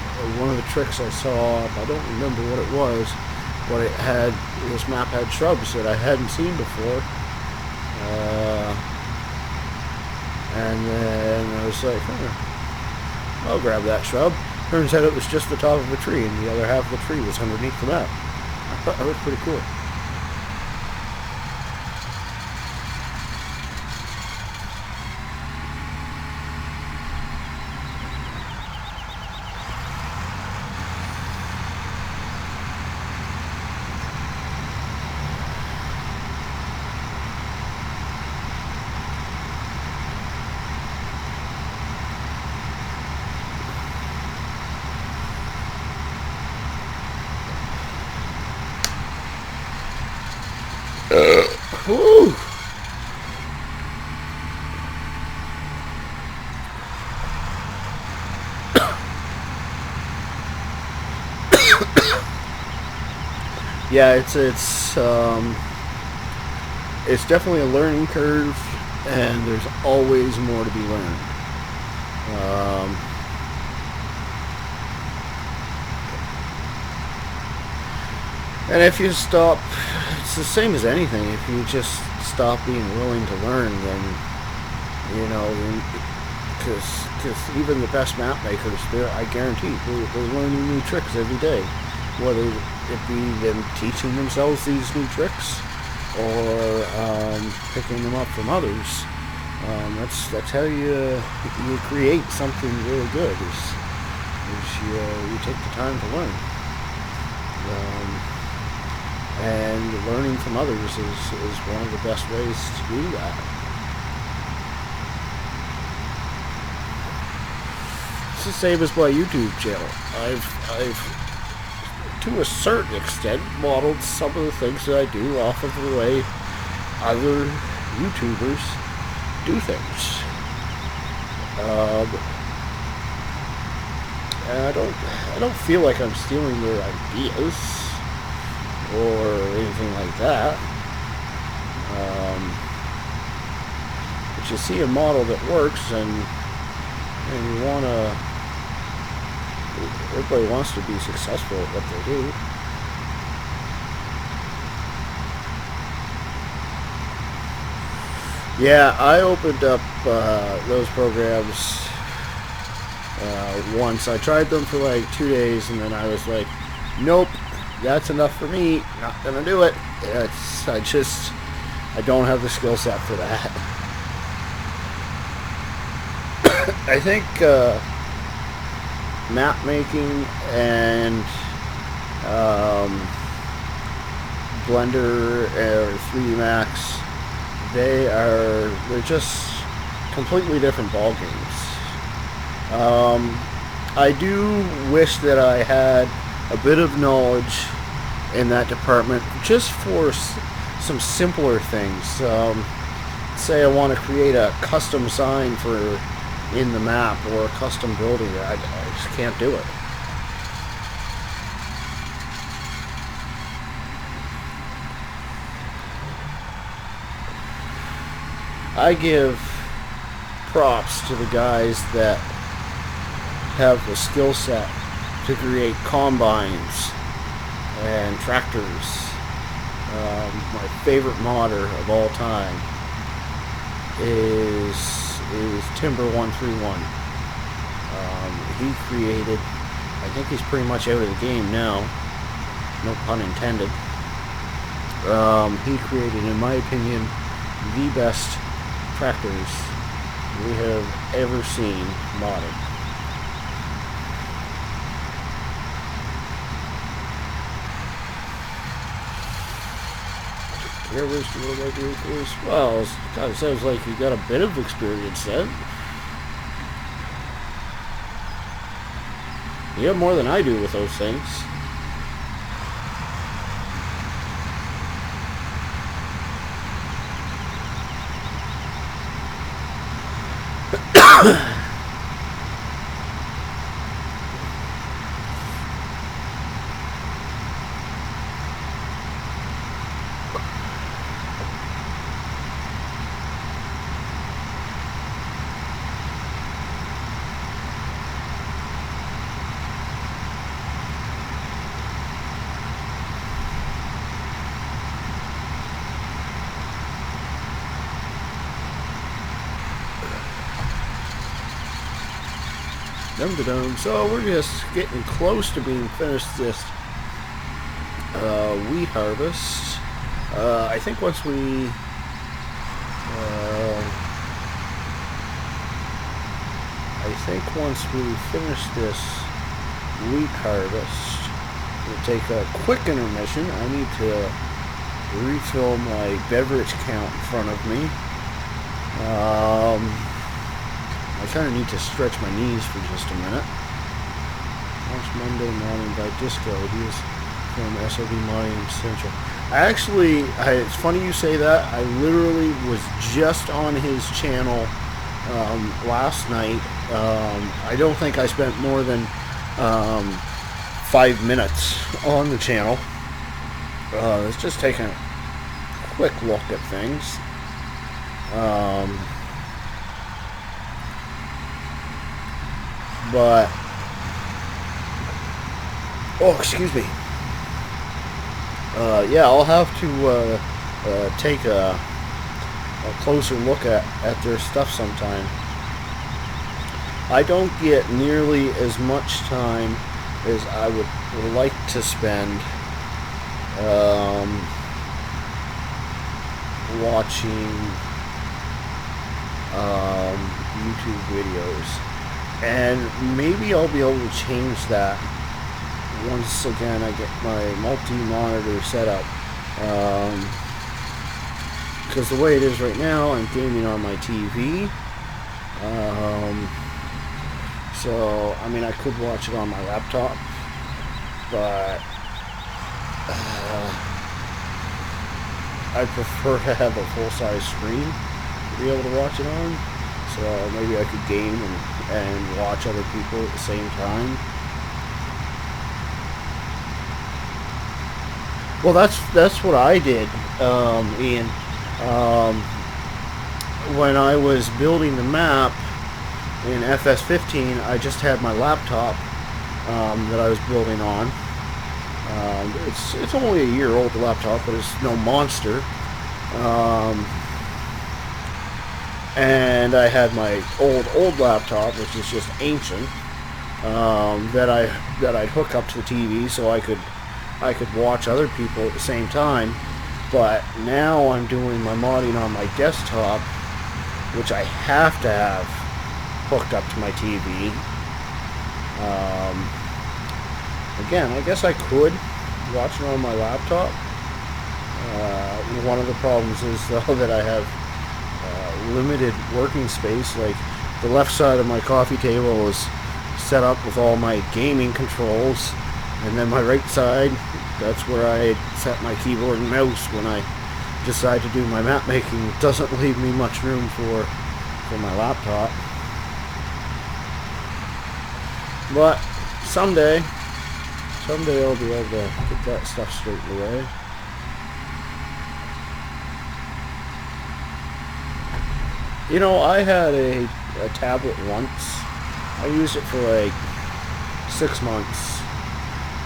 one of the tricks I saw, I don't remember what it was, but this map had shrubs that I hadn't seen before. And then I was like, I'll grab that shrub. Turns out it was just the top of a tree, and the other half of the tree was underneath the map. I thought that was pretty cool. Whew. Yeah, it's definitely a learning curve, and there's always more to be learned. And if you stop, it's the same as anything. If you just stop being willing to learn, then, you know, because even the best map makers, I guarantee, they're learning new tricks every day. Whether it be them teaching themselves these new tricks, or picking them up from others. That's how you create something really good. Is you take the time to learn. And learning from others is one of the best ways to do that. It's the same as my YouTube channel. I've to a certain extent modeled some of the things that I do off of the way other YouTubers do things. And I don't feel like I'm stealing their ideas or anything like that. But you see a model that works, and you want to. Everybody wants to be successful at what they do. Yeah, I opened up those programs once. I tried them for like 2 days, and then I was like, nope, that's enough for me. Not gonna do it. I don't have the skill set for that. I think map making and Blender or 3D Max, they're just completely different ball games. I do wish that I had a bit of knowledge in that department, just for some simpler things. Say I want to create a custom sign for in the map, or a custom building. I just can't do it. I give props to the guys that have the skill set to create combines and tractors. My favorite modder of all time is Timber 131. He created, I think he's pretty much out of the game now, no pun intended. He created, in my opinion, the best tractors we have ever seen modded. Well, it kind of sounds like you got a bit of experience then. You have more than I do with those things. So we're just getting close to being finished this wheat harvest. I think once we finish this wheat harvest, we'll take a quick intermission. I need to refill my beverage count in front of me. I kind of need to stretch my knees for just a minute. Watch Monday Morning by Disco. He is from SOB Mining Central. It's funny you say that. I literally was just on his channel last night. I don't think I spent more than 5 minutes on the channel. Let's just take a quick look at things. But oh, excuse me. Yeah, I'll have to take a closer look at their stuff sometime. I don't get nearly as much time as I would like to spend watching YouTube videos. And maybe I'll be able to change that once again I get my multi-monitor set up. Because the way it is right now, I'm gaming on my TV. So, I mean, I could watch it on my laptop, but I prefer to have a full-size screen to be able to watch it on. So maybe I could game and watch other people at the same time. Well, that's what I did, Ian. When I was building the map in FS15, I just had my laptop that I was building on. It's only a year old, the laptop, but it's no monster. And I had my old laptop, which is just ancient, that I'd hook up to the TV so I could watch other people at the same time. But now I'm doing my modding on my desktop, which I have to have hooked up to my TV. Again, I guess I could watch it on my laptop. One of the problems is, though, that I have limited working space. Like, the left side of my coffee table is set up with all my gaming controls, and then my right side, that's where I set my keyboard and mouse when I decide to do my map making. It doesn't leave me much room for my laptop. But someday I'll be able to get that stuff straightened away. You know, I had a tablet once. I used it for like 6 months,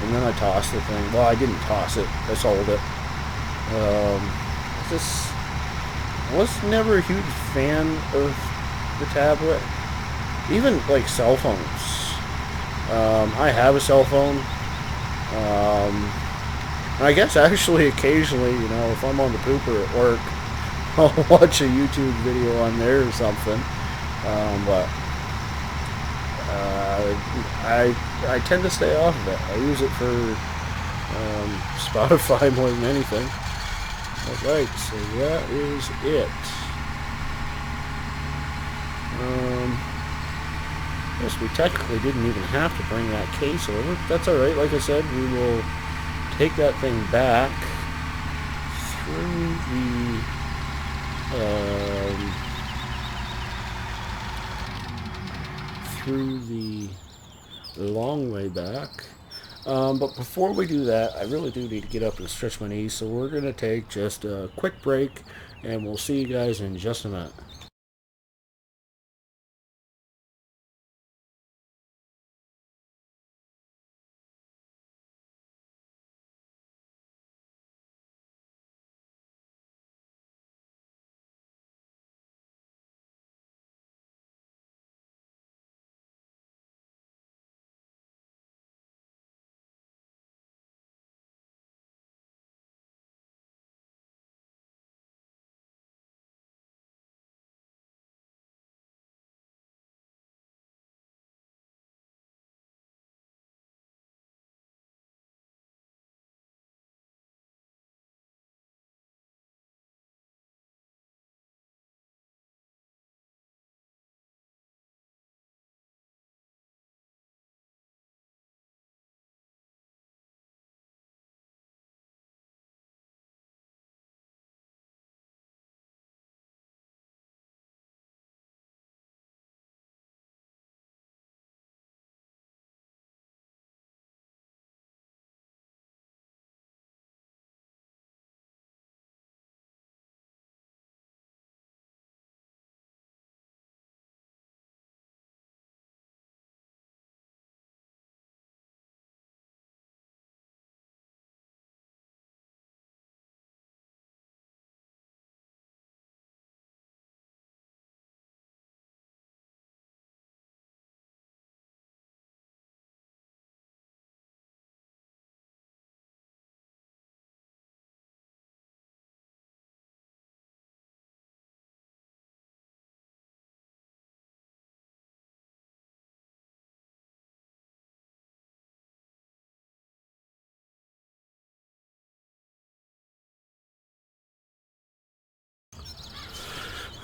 and then I tossed the thing. Well, I didn't toss it. I sold it. Just was never a huge fan of the tablet. Even like cell phones. I have a cell phone. And I guess actually occasionally, you know, if I'm on the pooper at work, I'll watch a YouTube video on there or something. But I tend to stay off of it. I use it for Spotify more than anything. Alright, so that is it. Guess we technically didn't even have to bring that case over. That's alright. Like I said, we will take that thing back through the long way back. But before we do that, I really do need to get up and stretch my knees, so we're going to take just a quick break, and we'll see you guys in just a minute.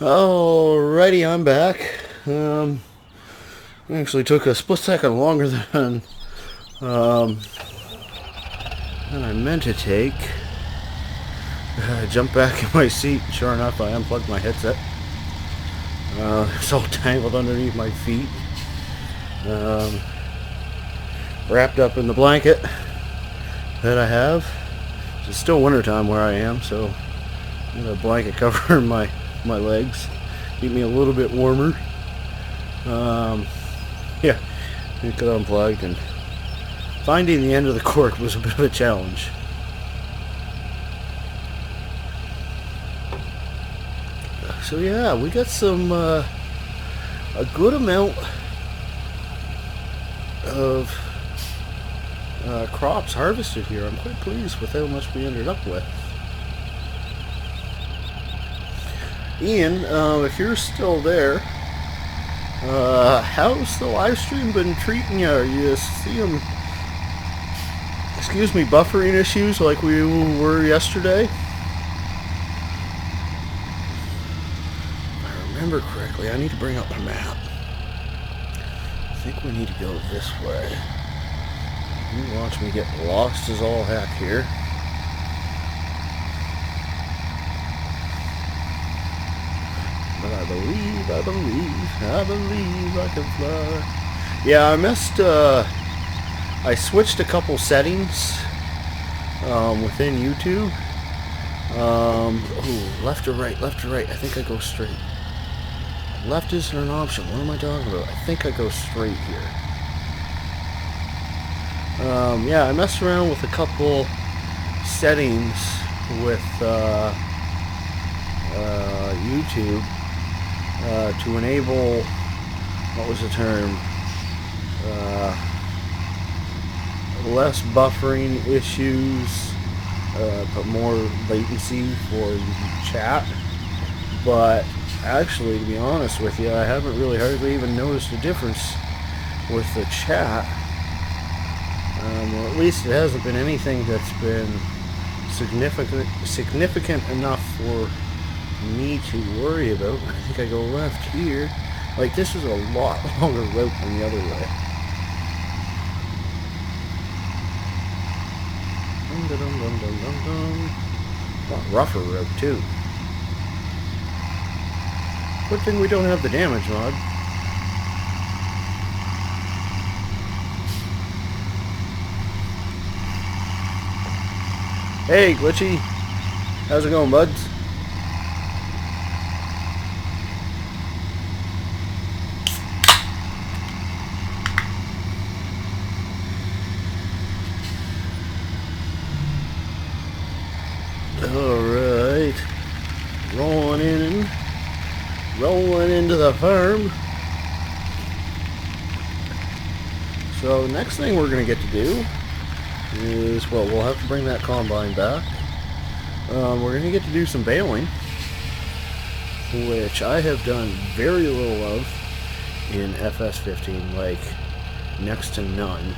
Alrighty, I'm back. Actually took a split second longer than I meant to take. I jumped back in my seat. Sure enough, I unplugged my headset. It's all tangled underneath my feet. Wrapped up in the blanket that I have. It's still wintertime where I am, so I got a blanket covering my legs. Keep me a little bit warmer. Yeah, it got unplugged, and finding the end of the cord was a bit of a challenge. So yeah, we got some a good amount of crops harvested here. I'm quite pleased with how much we ended up with. Ian, if you're still there, how's the live stream been treating you? You see them, excuse me, buffering issues like we were yesterday? If I remember correctly, I need to bring up my map. I think we need to go this way. You watch me get lost as all heck here. But I believe I can fly. Yeah, I switched a couple settings within YouTube. Ooh, left or right? I think I go straight. Left isn't an option. What am I talking about? I think I go straight here. Yeah, I messed around with a couple settings with YouTube to enable, what was the term, less buffering issues, but more latency for chat. But actually, to be honest with you, I haven't really hardly even noticed a difference with the chat. Or at least it hasn't been anything that's been significant enough for me to worry about. I think I go left here. Like, this is a lot longer route than the other way. A lot rougher route too. Good thing we don't have the damage mod. Hey, Glitchy. How's it going, buds? Alright. Rolling into the farm. So, next thing we're going to get to do is, well, we'll have to bring that combine back. We're going to get to do some baling, which I have done very little of in FS15, like next to none.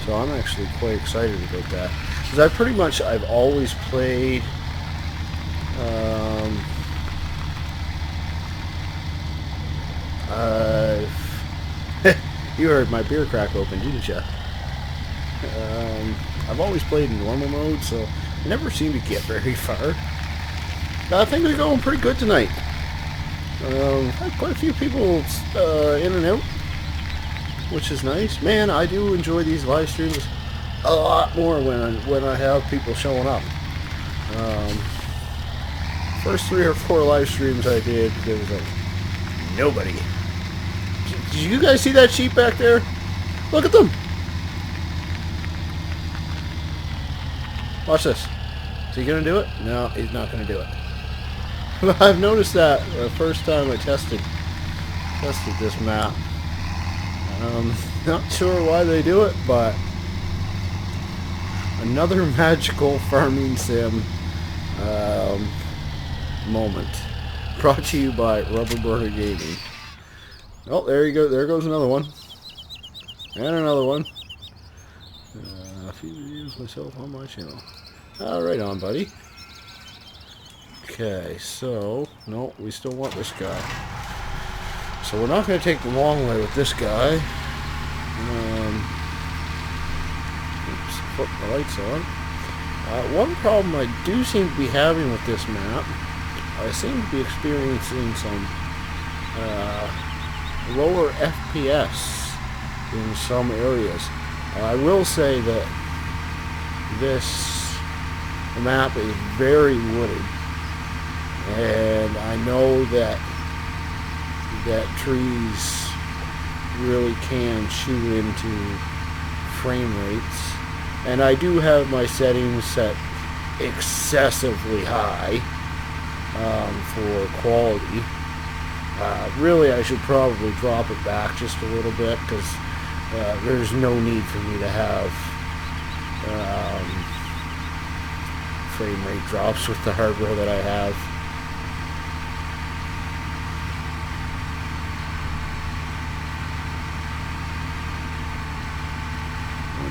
So I'm actually quite excited about that, because I've always played you heard my beer crack open, didn't you? I've always played in normal mode, so I never seem to get very far. I think they're going pretty good tonight. Had quite a few people in and out, which is nice. Man, I do enjoy these live streams a lot more when I have people showing up. First 3 or 4 live streams I did, there was like nobody. Did you guys see that sheep back there? Look at them. Watch this. Is he gonna do it? No, he's not gonna do it. I've noticed that the first time I tested this map. Not sure why they do it, but another magical farming sim moment. Brought to you by Rubber Burger Gaming. Oh, there you go. There goes another one. And another one. A few reviews myself on my channel. Right on, buddy. Okay, so, no, we still want this guy. So we're not going to take the long way with this guy. Oops, put the lights on. One problem I do seem to be having with this map, I seem to be experiencing some lower FPS in some areas. I will say that this map is very wooded, and I know that trees really can chew into frame rates, and I do have my settings set excessively high for quality. Really, I should probably drop it back just a little bit, because there's no need for me to have frame rate drops with the hardware that I have.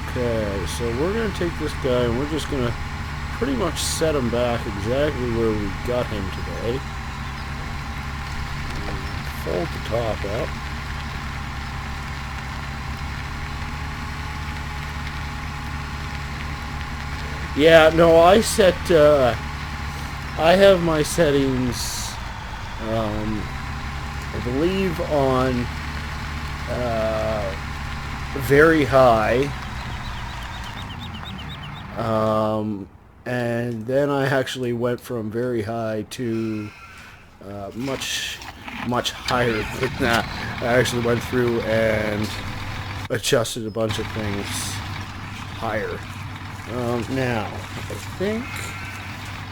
Okay, so we're going to take this guy and we're just going to pretty much set him back exactly where we got him today. Fold the top up. Yeah, no, I have my settings, I believe on very high, and then I actually went from very high to much higher than that. I actually went through and adjusted a bunch of things higher. Now, I think,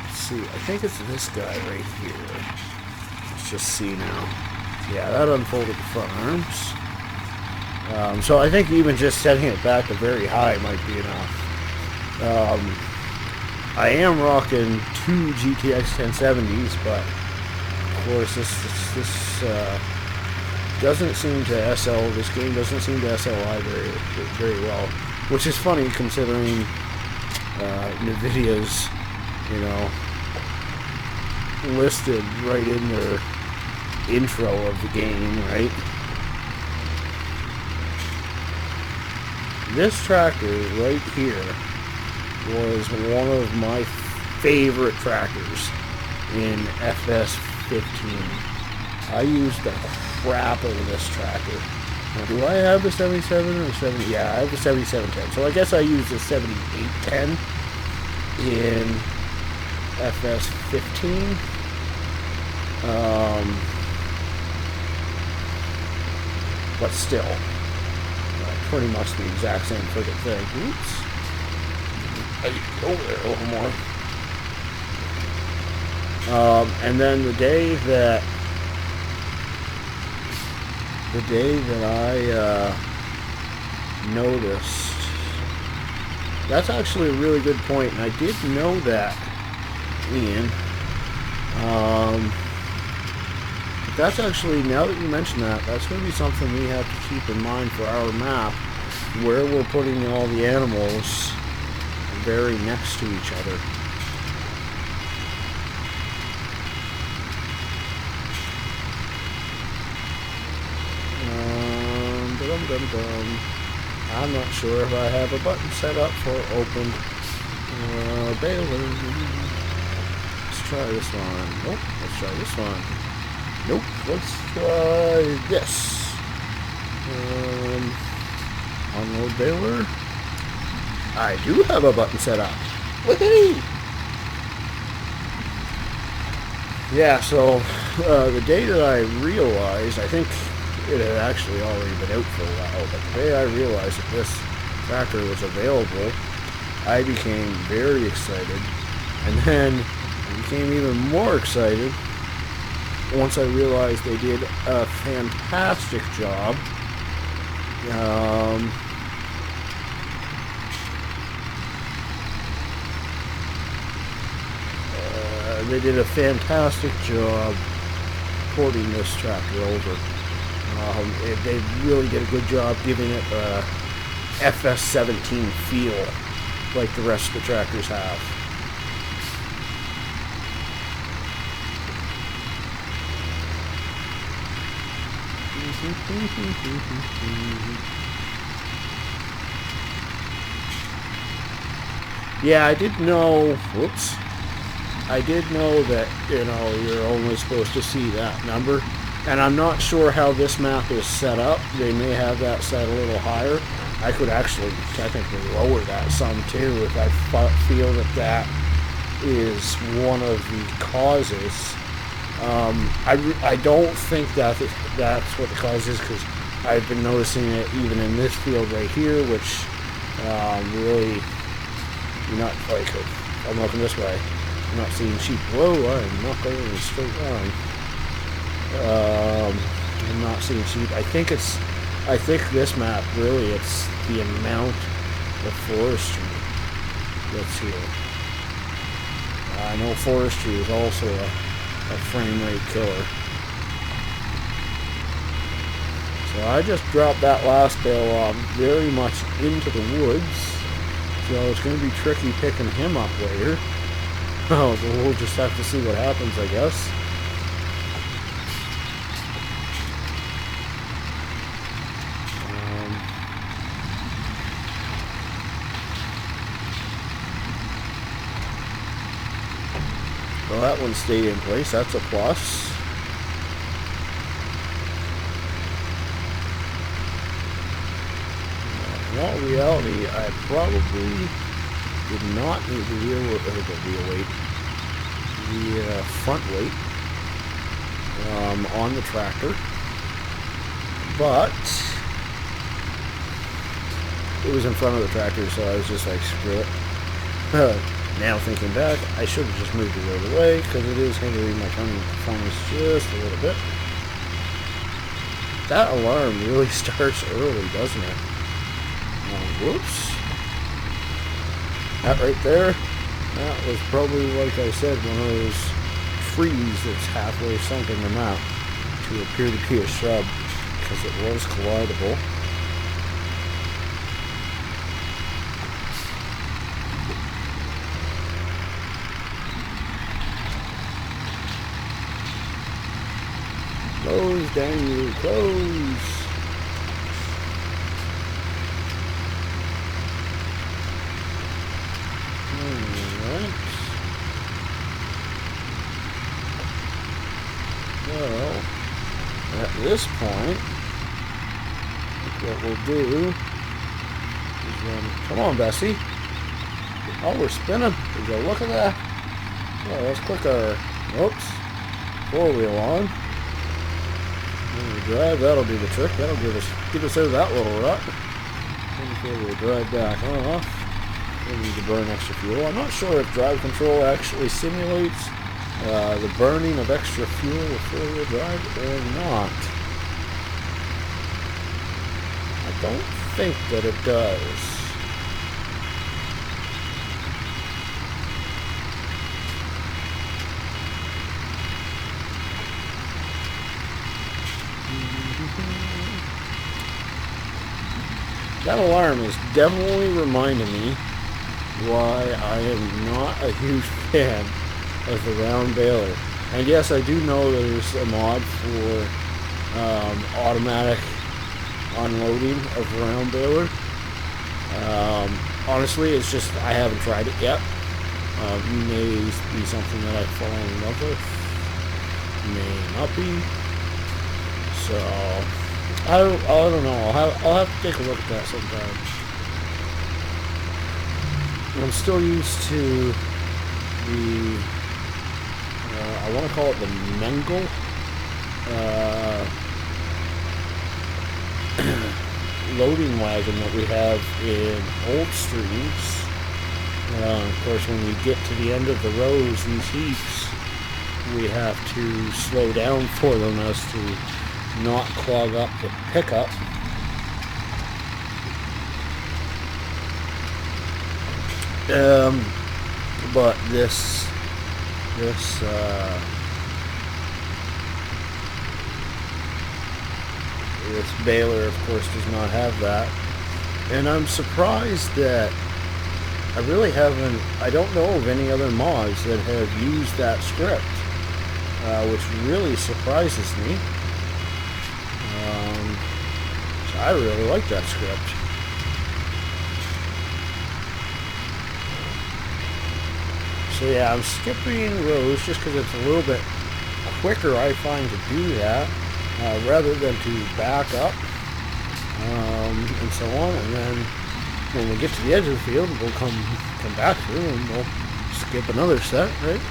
let's see, I think it's this guy right here. Let's just see now. Yeah, that unfolded the front arms. So I think even just setting it back to very high might be enough. I am rocking two GTX 1070s, but of course this doesn't seem to SL. This game doesn't seem to SLI very well, which is funny considering NVIDIA's, listed right in their intro of the game, right? This tractor right here was one of my favorite tractors in FS15. I used the crap out of this tractor. Now, do I have the 77 or 70? Yeah, I have the 7710. So I guess I used the 7810 in FS15. But still, pretty much the exact same friggin' thing. Oops. I need to go over there a little more. And then the day that I noticed, that's actually a really good point, and I did know that, Ian. But that's actually, now that you mention that, that's going to be something we have to keep in mind for our map, where we're putting all the animals very next to each other. I'm not sure if I have a button set up for open baler. Let's try this one. Nope. Let's try this one. Nope. Let's try this. Unload baler. I do have a button set up. Woohoo! Yeah, so the day that I realized, I think it had actually already been out for a while, but the day I realized that this tractor was available, I became very excited. And then I became even more excited once I realized they did a fantastic job. They did a fantastic job porting this tractor over. They really did a good job giving it a FS17 feel like the rest of the tractors have. Yeah, I did know, whoops, I did know that, you know, you're only supposed to see that number. And I'm not sure how this map is set up. They may have that set a little higher. I could actually technically lower that some too if I feel that that is one of the causes. I don't think that that's what the cause is, because I've been noticing it even in this field right here, which really, you're not like, I'm looking this way, I'm not seeing sheep. Whoa, I'm not going in a straight line. I'm not seeing sheep. I think this map, really, it's the amount of forestry that's here. I know forestry is also a frame rate killer. So I just dropped that last bale off very much into the woods. So it's going to be tricky picking him up later. Oh, so we'll just have to see what happens, I guess. Well, that one stayed in place. That's a plus. In all reality, I probably did not need the front weight on the tractor, but it was in front of the tractor, so I was just like, screw it. Now thinking back, I should have just moved it out of the way, because it is hindering my turning performance just a little bit. That alarm really starts early, doesn't it? Whoops. That right there, that was probably, like I said, one of those trees that's halfway sunk in the map to appear to be a shrub, because it was collidable. Close, dang you, close! Alright. Well, at this point, what we'll do is come on, Bessie. Oh, we're spinning. Would you look at that? Oh, let's click our, oops, four-wheel on. Drive, that'll do the trick. That'll get us out of that little rut. We'll drive back off. We need to burn extra fuel. I'm not sure if drive control actually simulates the burning of extra fuel with four-wheel drive or not. I don't think that it does. That alarm is definitely reminding me why I am not a huge fan of the round baler. And yes, I do know there's a mod for automatic unloading of round baler. Honestly, it's just I haven't tried it yet. May be something that I fall in love with. May not be. So I don't know. I'll have to take a look at that sometime. I'm still used to the I want to call it the Mengel loading wagon that we have in old streams. Of course, when we get to the end of the rows, these heaps, we have to slow down for them as to not clog up the pickup. But this baler, of course, does not have that. And I'm surprised that I don't know of any other mods that have used that script, which really surprises me. So I really like that script. So yeah, I'm skipping rows just because it's a little bit quicker, I find, to do that, rather than to back up, and so on. And then when we get to the edge of the field, we'll come back through and we'll skip another set, right?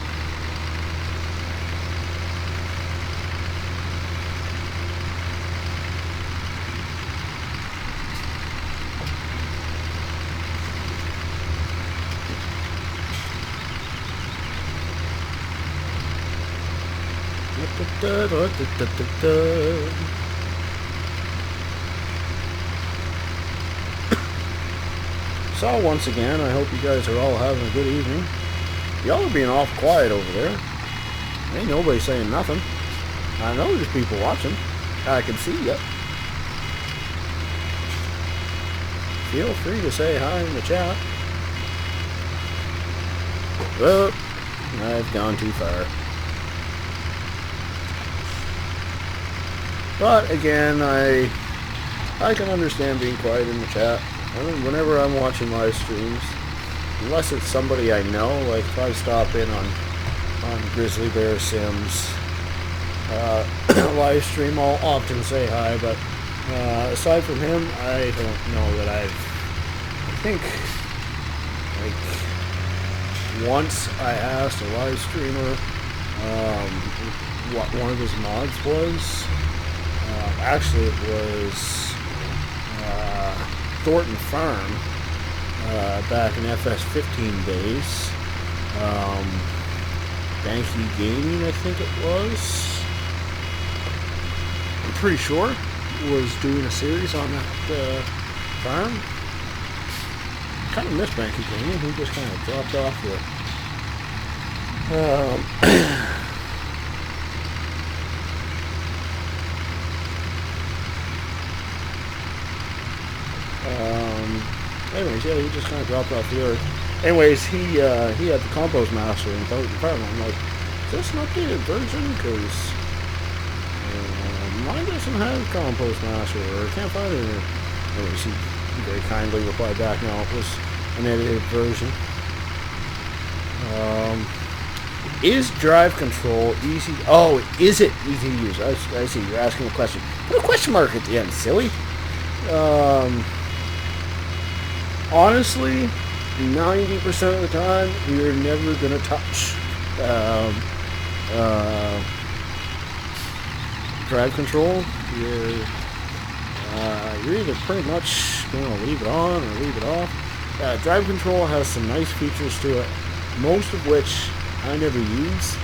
So once again, I hope you guys are all having a good evening. Y'all are being awful quiet over there. Ain't nobody saying nothing. I know there's people watching. I can see ya. Feel free to say hi in the chat. Well, I've gone too far. But again, I can understand being quiet in the chat. I mean, whenever I'm watching live streams, unless it's somebody I know, like if I stop in on Grizzly Bear Sims live stream, I'll often say hi. But aside from him, I don't know that I think like once I asked a live streamer what one of his mods was. Actually, it was Thornton Farm back in FS15 days. Banky Gaming, I think it was. I'm pretty sure was doing a series on that farm. Kind of miss Banky Gaming. He just kind of dropped off the. Anyways, yeah, he just kind of dropped off the earth. Anyways, he had the Compost Master in Thornton Farm. I'm like, is this an updated version? Because mine doesn't have Compost Master, or I can't find it in it. Anyways, he very kindly replied back, no, it was an edited version. Is drive control easy? Oh, is it easy to use? I see, you're asking a question. Put a question mark at the end, silly. Honestly, 90% of the time, you're never going to touch drive control. You're either pretty much going to leave it on or leave it off. Drive control has some nice features to it, most of which I never use.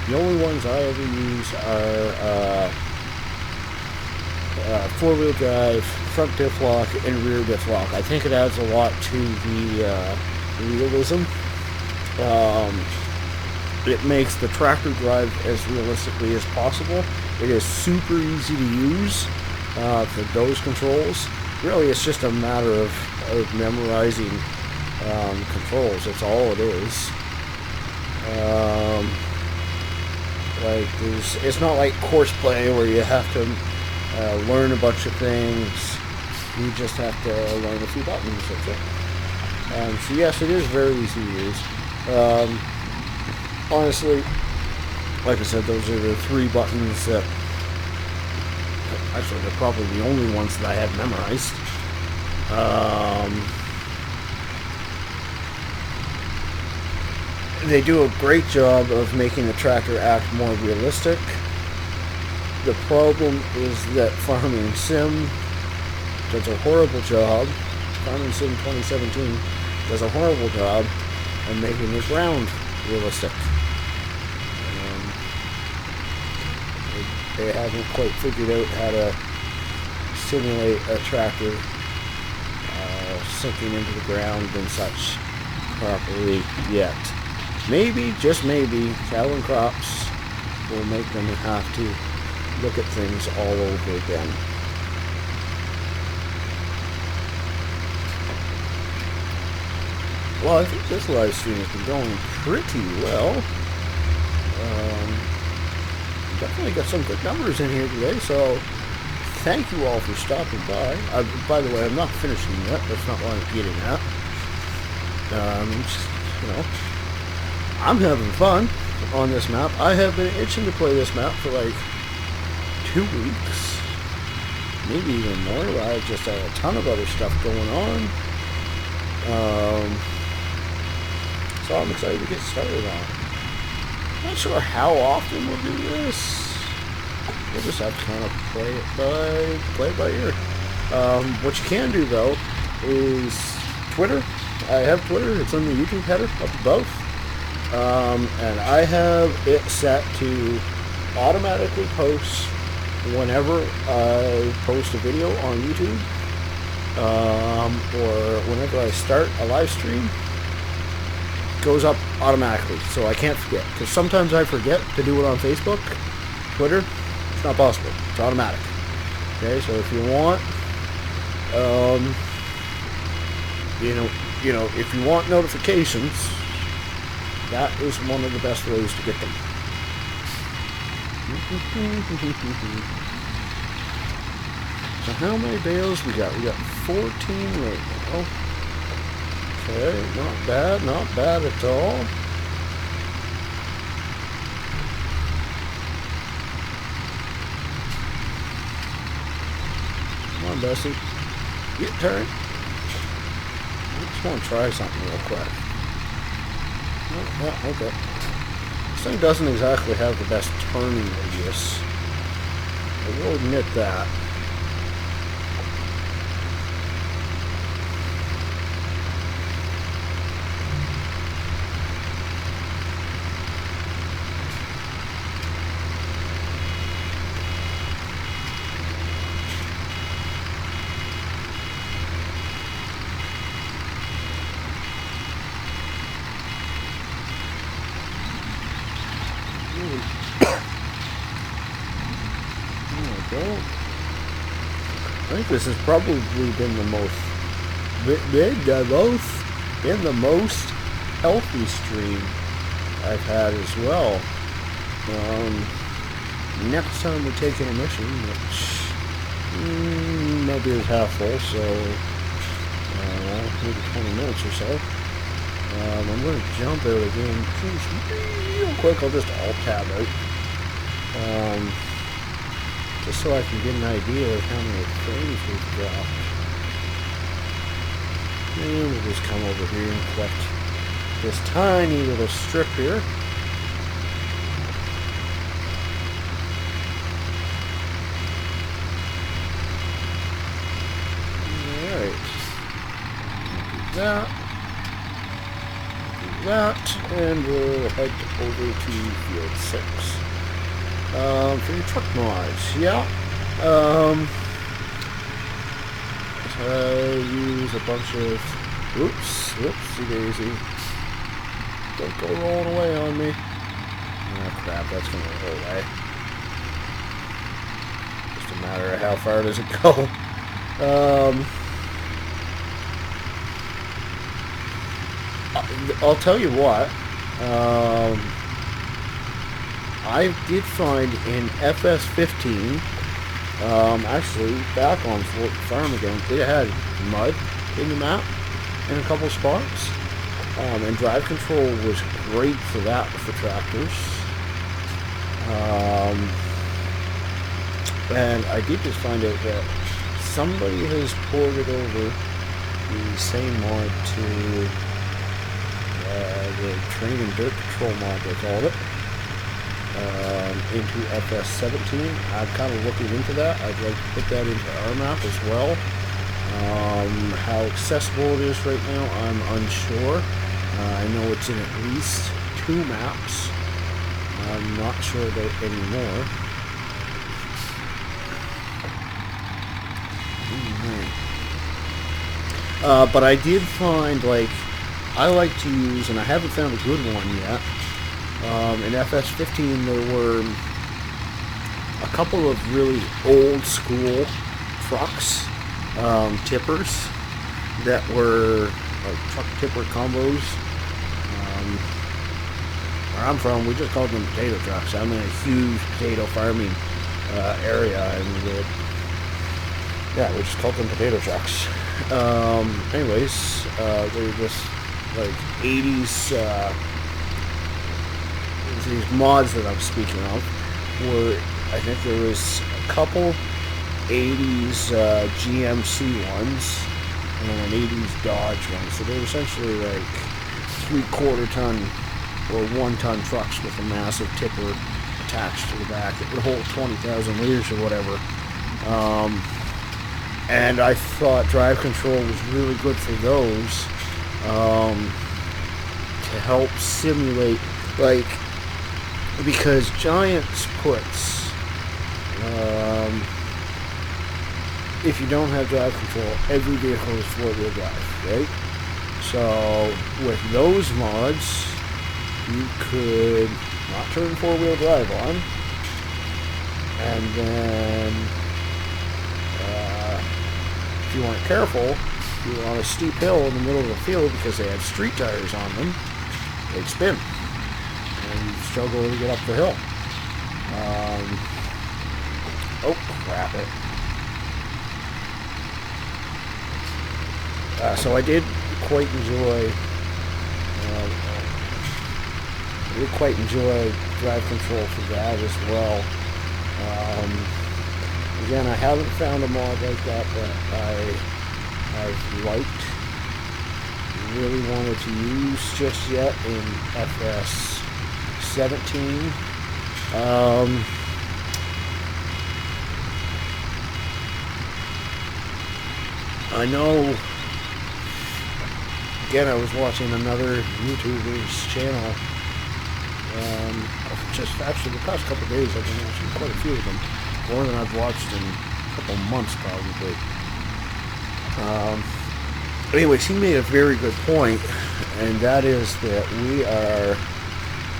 The only ones I ever use are four-wheel drive, front diff lock, and rear diff lock. I think it adds a lot to the realism. It makes the tractor drive as realistically as possible. It is super easy to use for those controls. Really, it's just a matter of memorizing controls. That's all it is. It's not like course play where you have to learn a bunch of things. You just have to learn a few buttons. That's it. So yes, it is very easy to use. Honestly, like I said, those are the three buttons that, actually, they're probably the only ones that I have memorized. They do a great job of making the tractor act more realistic. The problem is that Farming Sim does a horrible job. Farming Sim 2017 does a horrible job of making the ground realistic. They haven't quite figured out how to simulate a tractor sinking into the ground and such properly yet. Maybe, just maybe, Calvin Crops will make them have to look at things all over again. Well, I think this live stream has been going pretty well. Definitely got some good numbers in here today, so thank you all for stopping by. By the way, I'm not finishing yet. That's not what I'm getting at. Just, I'm having fun on this map. I have been itching to play this map for like 2 weeks, maybe even more. I just had a ton of other stuff going on. So I'm excited to get started on it. Not sure how often we'll do this. We'll just have to kind of play it by ear. What you can do though is Twitter. I have Twitter. It's on the YouTube header up above, and I have it set to automatically post whenever I post a video on YouTube, or whenever I start a live stream. Goes up automatically, so I can't forget, because sometimes I forget to do it on Facebook, Twitter. It's not possible. It's automatic. Okay, so if you want, if you want notifications, that is one of the best ways to get them. So how many bales we got? We got 14 right now. Okay, not bad at all. Come on, Bessie. Get turned. I just want to try something real quick. Oh, yeah, okay. This thing doesn't exactly have the best turning radius. I will admit that. I think this has probably been the most healthy stream I've had as well. Next time we take intermission, which maybe is half full, so maybe 20 minutes or so. I'm going to jump out again real quick. I'll just alt-tab out. Just so I can get an idea of how many frames we've dropped. And we'll just come over here and collect this tiny little strip here. Alright. That, and we'll head over to field 6. For your truck mods, yeah. Use a bunch of, whoopsie daisy. Don't go rolling away on me. Oh crap, that's gonna roll away. Just a matter of how far does it go. I'll tell you what, I did find in FS15, actually back on Fort Farm again, they had mud in the map in a couple spots, and drive control was great for that with the tractors. And I did just find out that somebody has ported over the same mod to the Train and Dirt Patrol mod, they called it, into FS17. I'm kind of looking into that. I'd like to put that into our map as well. How accessible it is right now, I'm unsure. I know it's in at least 2 maps. I'm not sure about any more. But I did find, like, I like to use, and I haven't found a good one yet. In FS15 there were a couple of really old school trucks, tippers, that were like truck tipper combos. Where I'm from, we just called them potato trucks. I'm in a huge potato farming area, and Yeah, we just called them potato trucks. Anyways, they're just like 80s, these mods that I'm speaking of were, I think there was a couple 80s GMC ones and an 80s Dodge one. So they're essentially like 3/4 ton or 1 ton trucks with a massive tipper attached to the back that would hold 20,000 liters or whatever. And I thought drive control was really good for those, to help simulate, like, because Giants puts, if you don't have drive control, every vehicle is 4-wheel drive, right? So with those mods, you could not turn 4-wheel drive on, and then if you weren't careful, you were on a steep hill in the middle of the field because they had street tires on them, they'd spin and you'd struggle to get up the hill. Oh crap it. So I did quite enjoy drive control for that as well. Again, I haven't found a mod like that I've liked, really wanted to use just yet in FS 17. I know, again, I was watching another YouTuber's channel, just actually the past couple of days I've been watching quite a few of them, more than I've watched in a couple months probably. Anyways, he made a very good point, and that is that we are,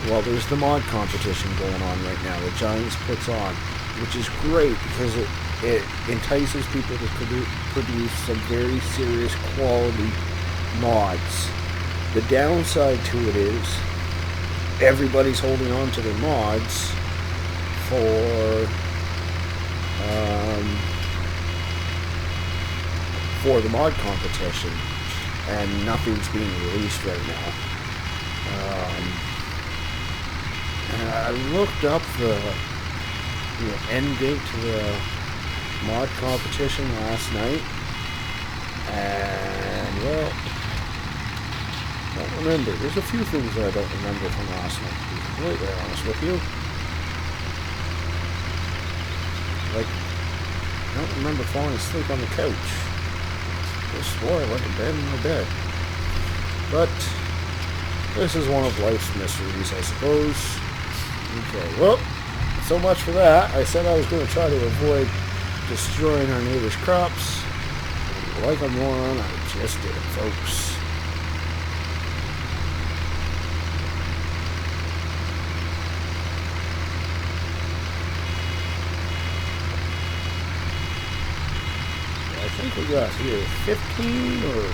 well, there's the mod competition going on right now that Giants puts on, which is great because it entices people to produce some very serious quality mods. The downside to it is everybody's holding on to their mods for the mod competition, and nothing's being released right now. And I looked up the end date to the mod competition last night, and well, I don't remember. There's a few things that I don't remember from last night, to be completely honest with you. Like, I don't remember falling asleep on the couch. I swore I went to bed in my bed. But this is one of life's mysteries, I suppose. Okay, well, so much for that. I said I was going to try to avoid destroying our neighbor's crops. Like a moron, I just did it, folks. I think we got here 15 or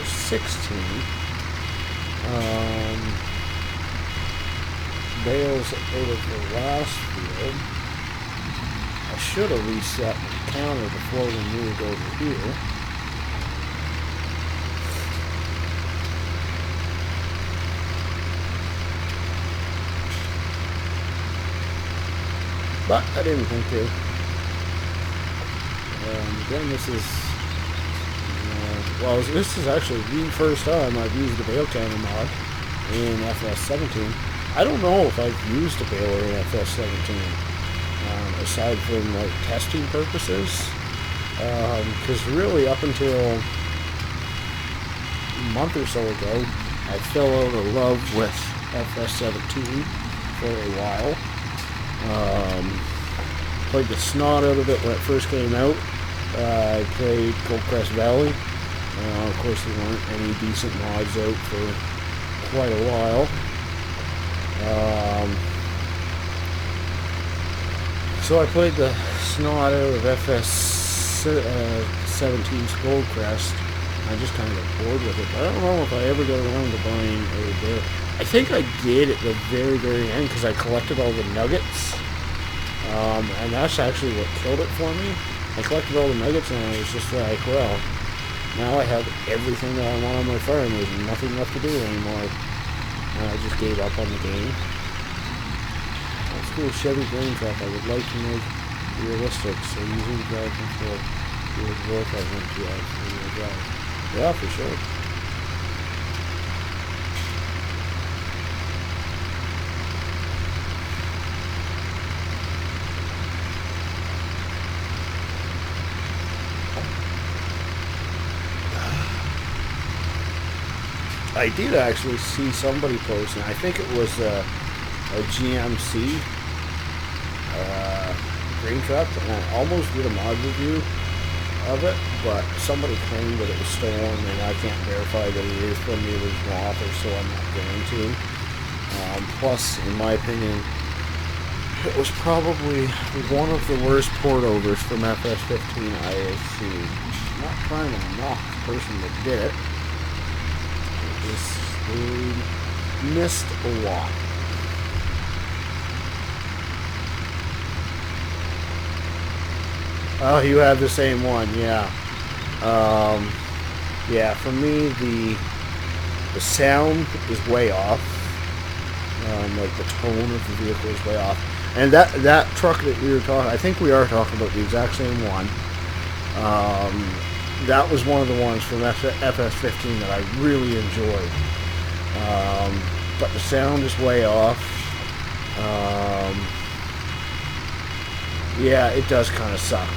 16 bales out of the last field. I should have reset the counter before we moved over here. But I didn't think to. Again, this is, well, this is actually the first time I've used a bale counter mod in FS17. I don't know if I've used a baler in FS17, aside from like testing purposes, because really up until a month or so ago, I fell out of love with FS17 for a while. Played the snot out of it when it first came out. I played Goldcrest Valley. Of course, there weren't any decent mods out for quite a while. So I played the snot out of FS17's Goldcrest. I just kind of got bored with it. But I don't know if I ever got around to buying a bale. I think I did at the very, very end because I collected all the nuggets. And that's actually what killed it for me. I collected all the nuggets and I was just like, well, now I have everything that I want on my farm. There's nothing left to do anymore. And I just gave up on the game. Let's do a Chevy grain truck. I would like to make realistic, so using drive control would work, I think, yeah, for drive. Yeah, for sure. I did actually see somebody posting. I think it was a GMC green truck, and I almost did a mod review of it, but somebody claimed that it was stolen, and I can't verify that it is from the original author, so I'm not going to. Plus, in my opinion, it was probably one of the worst port overs from FS15 I have seen. I'm not trying to knock the person that did it. They missed a lot. Oh, you have the same one, yeah. Yeah, for me, the sound is way off. Like the tone of the vehicle is way off. And that truck that we were talking, I think we are talking about the exact same one. That was one of the ones from FS15 that I really enjoyed. But the sound is way off. Yeah, it does kind of suck.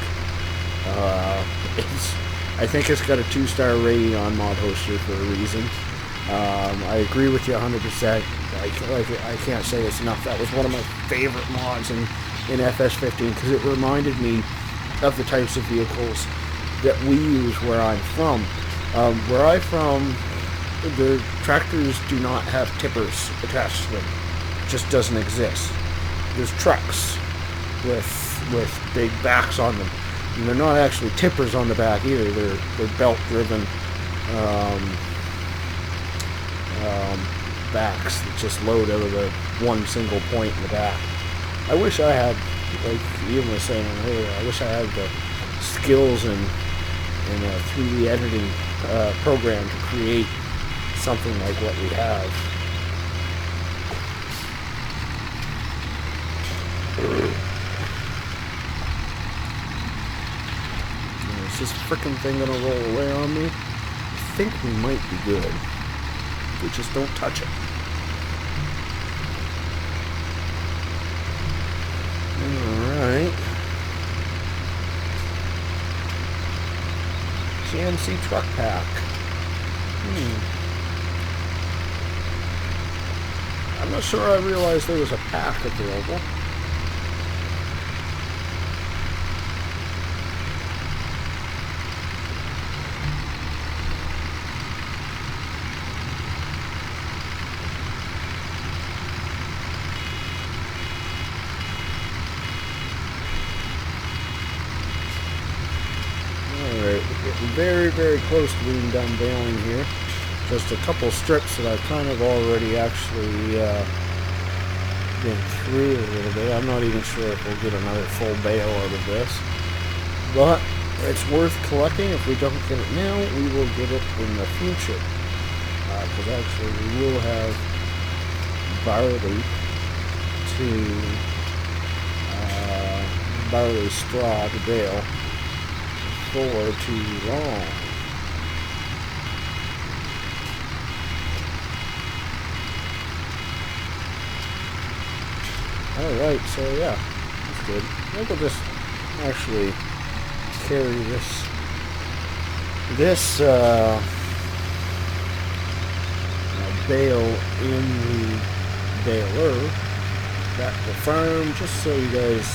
I think it's got a 2-star rating on Mod Hoster for a reason. I agree with you 100%. I can't say it's enough. That was one of my favorite mods in FS15 because it reminded me of the types of vehicles that we use where I'm from. Where I'm from, the tractors do not have tippers attached to them. It just doesn't exist. There's trucks with big backs on them. And they're not actually tippers on the back either. They're belt-driven backs that just load out of the one single point in the back. I wish I had, like Ian was saying earlier, I wish I had the skills and a 3D editing program to create something like what we have. Is this frickin' thing gonna roll away on me? I think we might be good. We just don't touch it. Alright. GMC truck pack. I'm not sure I realized there was a pack available. Very, very close to being done baling here. Just a couple strips that I've kind of already actually been through a little bit. I'm not even sure if we'll get another full bale out of this. But it's worth collecting. If we don't get it now, we will get it in the future. Because actually we will have barley barley straw to bale for too long. Alright, so yeah, that's good. I think we'll just actually carry this bale in the baler back to the farm, just so you guys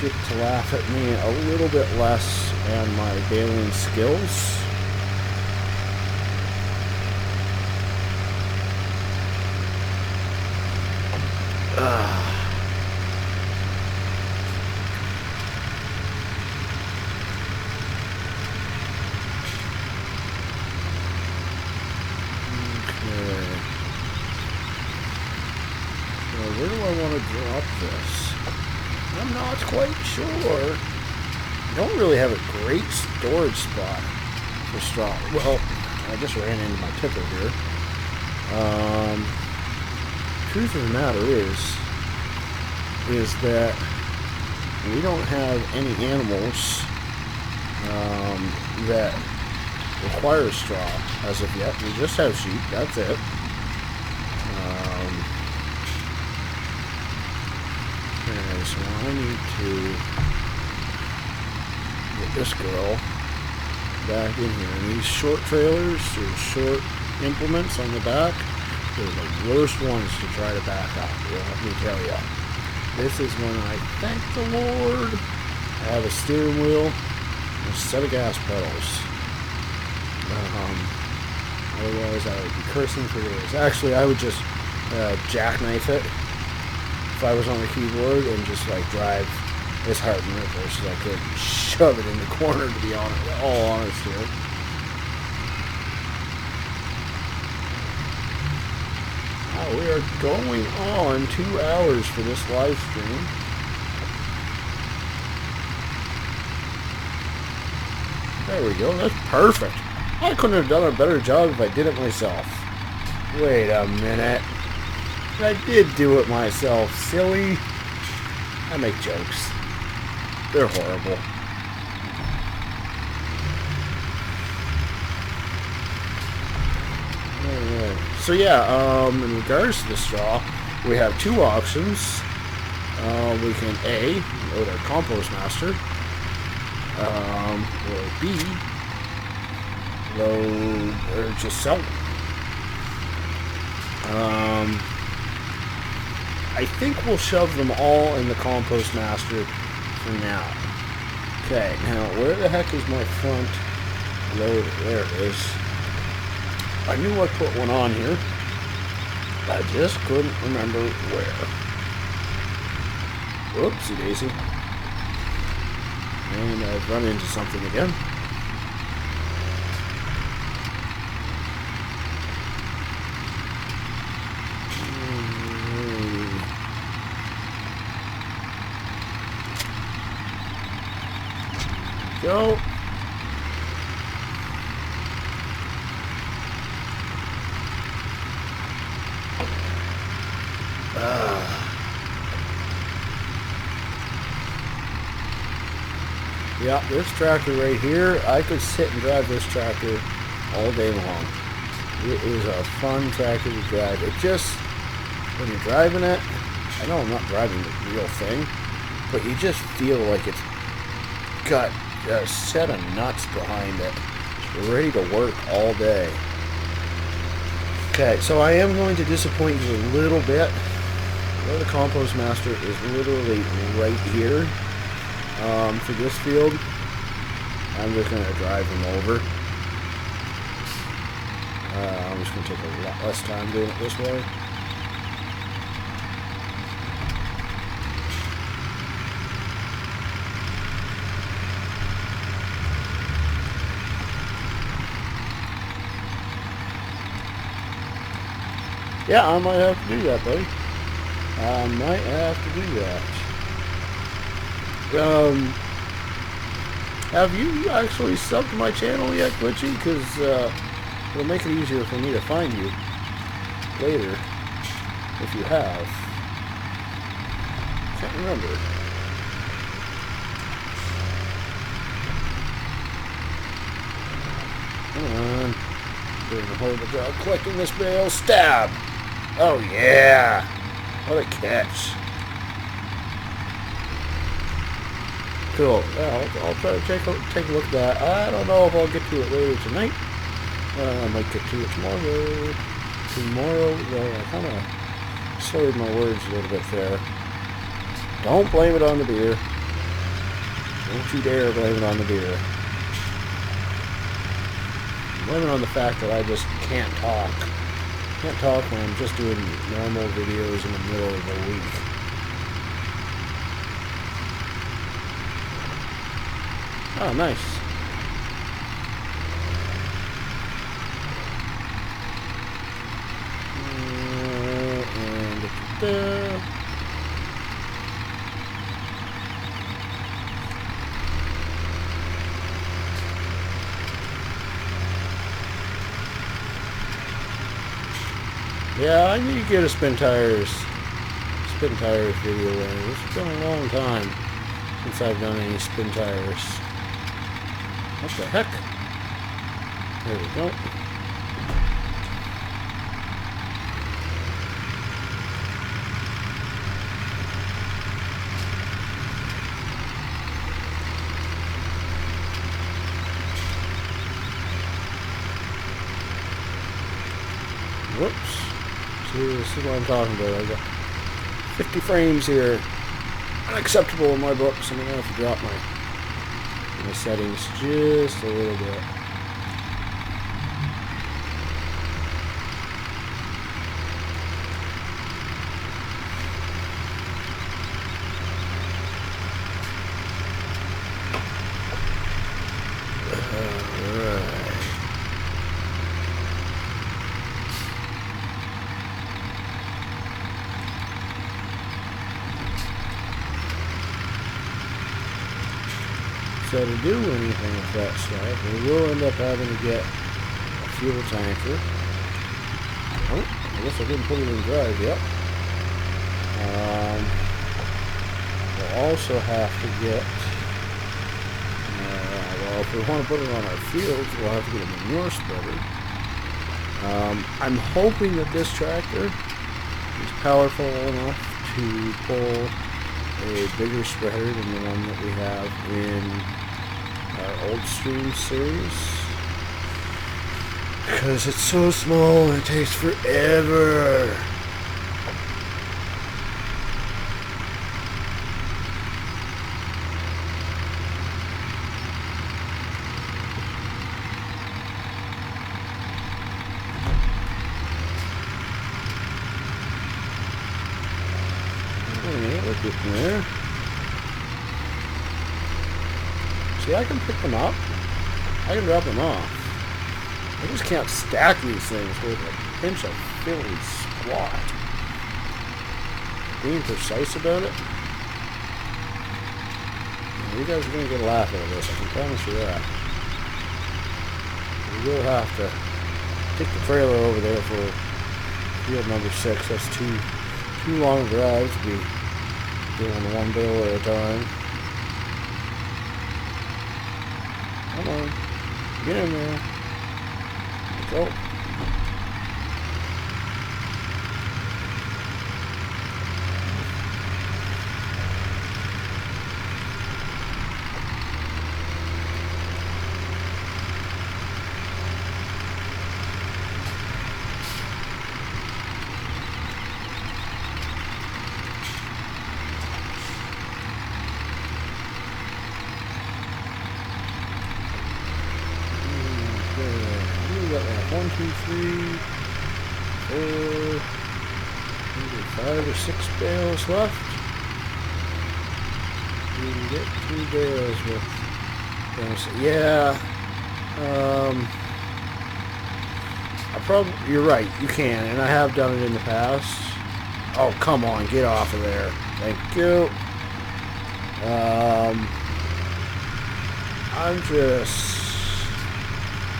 get to laugh at me a little bit less and my baling skills. Where do I want to drop this? I'm not quite sure. don't really have a great storage spot for straw. Well, I just ran into my tipper here. Truth of the matter is that we don't have any animals that require straw as of yet. We just have sheep, that's it. Okay, so I need to get this girl back in here. And these short trailers or short implements on the back, they're the worst ones to try to back up, let me tell you. This is when I thank the Lord I have a steering wheel and a set of gas pedals. Otherwise I would be cursing for days. Actually, I would just jackknife it if I was on the keyboard and just like drive as hard in reverse as I could and shove it in the corner, to be honest, all honest here. Wow, we are going on 2 hours for this live stream. There we go, that's perfect. I couldn't have done a better job if I did it myself. Wait a minute. I did do it myself, silly. I make jokes. They're horrible. So yeah, in regards to the straw, we have 2 options. We can A, load our compost master, or B, load or just sell them. I think we'll shove them all in the compost master for now. Okay, now where the heck is my front loader? There it is. I knew I put one on here. I just couldn't remember where. Whoopsie daisy. And I've run into something again. Go. Yeah, this tractor right here, I could sit and drive this tractor all day long. It is a fun tractor to drive. It just, when you're driving it, I know I'm not driving the real thing, but you just feel like it's got a set of nuts behind it, ready to work all day. Okay, so I am going to disappoint you a little bit. Well, the compost master is literally right here. For this field, I'm just going to drive them over. I'm just going to take a lot less time doing it this way. Yeah, I might have to do that, buddy. I might have to do that. Have you actually subbed to my channel yet, Glitchy? Because it'll make it easier for me to find you later if you have. Can't remember. Come on. Doing a horrible job collecting this bale. Stab! Oh yeah! What a catch. Cool. Yeah, I'll try to take a look at that. I don't know if I'll get to it later tonight. I might get to it tomorrow. Well, I kind of slurred my words a little bit there. Don't blame it on the beer. Don't you dare blame it on the beer. Blame it on the fact that I just can't talk. Can't talk when I'm just doing normal videos in the middle of the week. Oh, nice. Yeah, I need to get a spin tires video in. It's been a long time since I've done any spin tires. What the heck? There we go. Whoops. See, this is what I'm talking about. I got 50 frames here. Unacceptable in my books. I'm going to have to drop my settings just a little bit. So to do anything with that stuff, we will end up having to get a fuel tanker. Oh, I guess I didn't put it in drive yet. We'll also have to get, well, if we want to put it on our fields, we'll have to get a manure spreader. I'm hoping that this tractor is powerful enough to pull a bigger spreader than the one that we have in our old stream series, because it's so small and it takes forever. We're getting there. See, I can pick them up. I can drop them off. I just can't stack these things with a pinch of Philly squat. Being precise about it. You guys are going to get a laugh out of this, I can promise you that. We will have to take the trailer over there for field number 6. That's too long a drive to be doing one bale at a time. Come on. Get in there. Let's go. One, two, three, four, maybe 5 or 6 bales left. You can get 2 bales with. Yeah. You're right. You can, and I have done it in the past. Oh, come on, get off of there. Thank you. I'm just.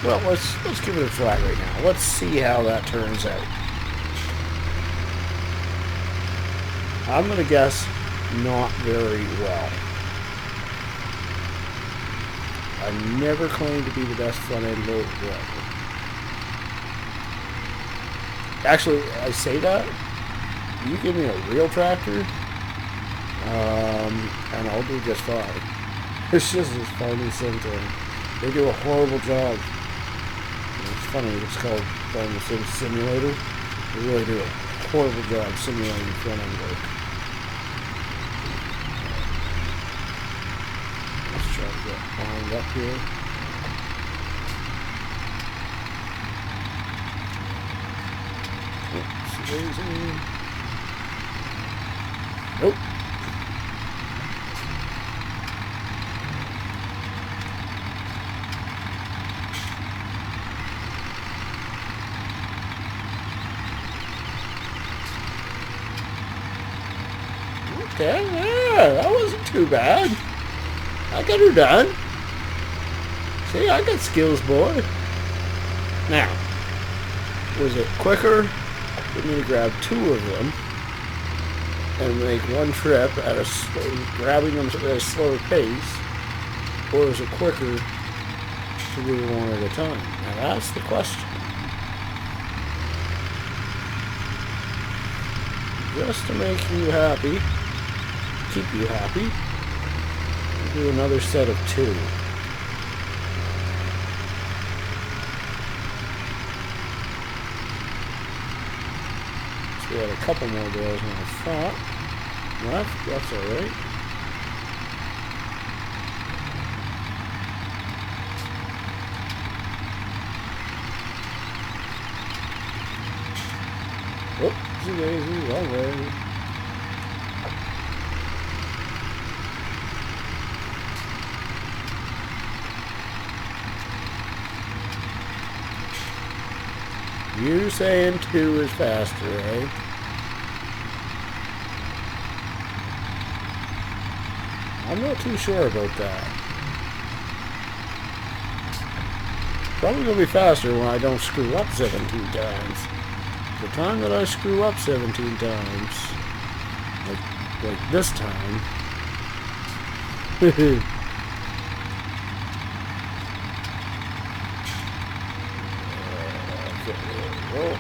Well, let's give it a try right now. Let's see how that turns out. I'm gonna guess not very well. I never claimed to be the best front-end loader driver. Actually, I say that. You give me a real tractor, and I'll do just fine. It's just as funny sometimes. They do a horrible job. It's funny, it's called Farming Sim Simulator. They really do a horrible job simulating front-end work. Let's try to get lined up here. Oops, lazy. Nope. Okay, yeah, that wasn't too bad. I got her done. See, I got skills, boy. Now, was it quicker for me to grab 2 of them and make one trip at a grabbing them at a slower pace, or is it quicker to do one at a time? Now that's the question. Just to make you happy, keep you happy, I'll do another set of 2. So we had a couple more bales than I thought. Left, that's alright. Oopsie daisy, wrong way. You saying 2 is faster, eh? I'm not too sure about that. Probably gonna be faster when I don't screw up 17 times. The time that I screw up 17 times, like this time, okay, there we go.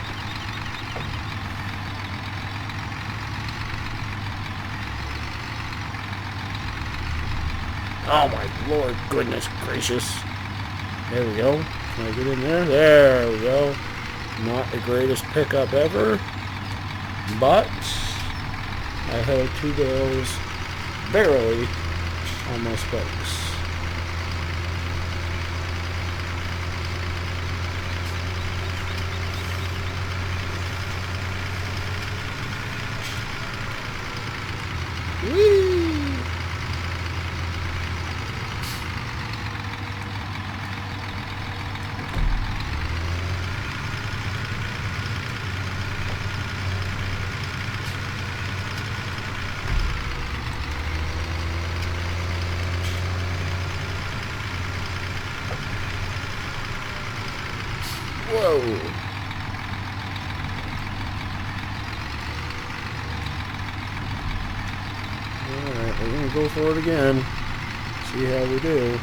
Oh my Lord, goodness gracious. There we go. Can I get in there? There we go. Not the greatest pickup ever, but I had 2 bales barely on my spokes. Whee! Whoa! Alright, we're gonna go for it again. See how we do.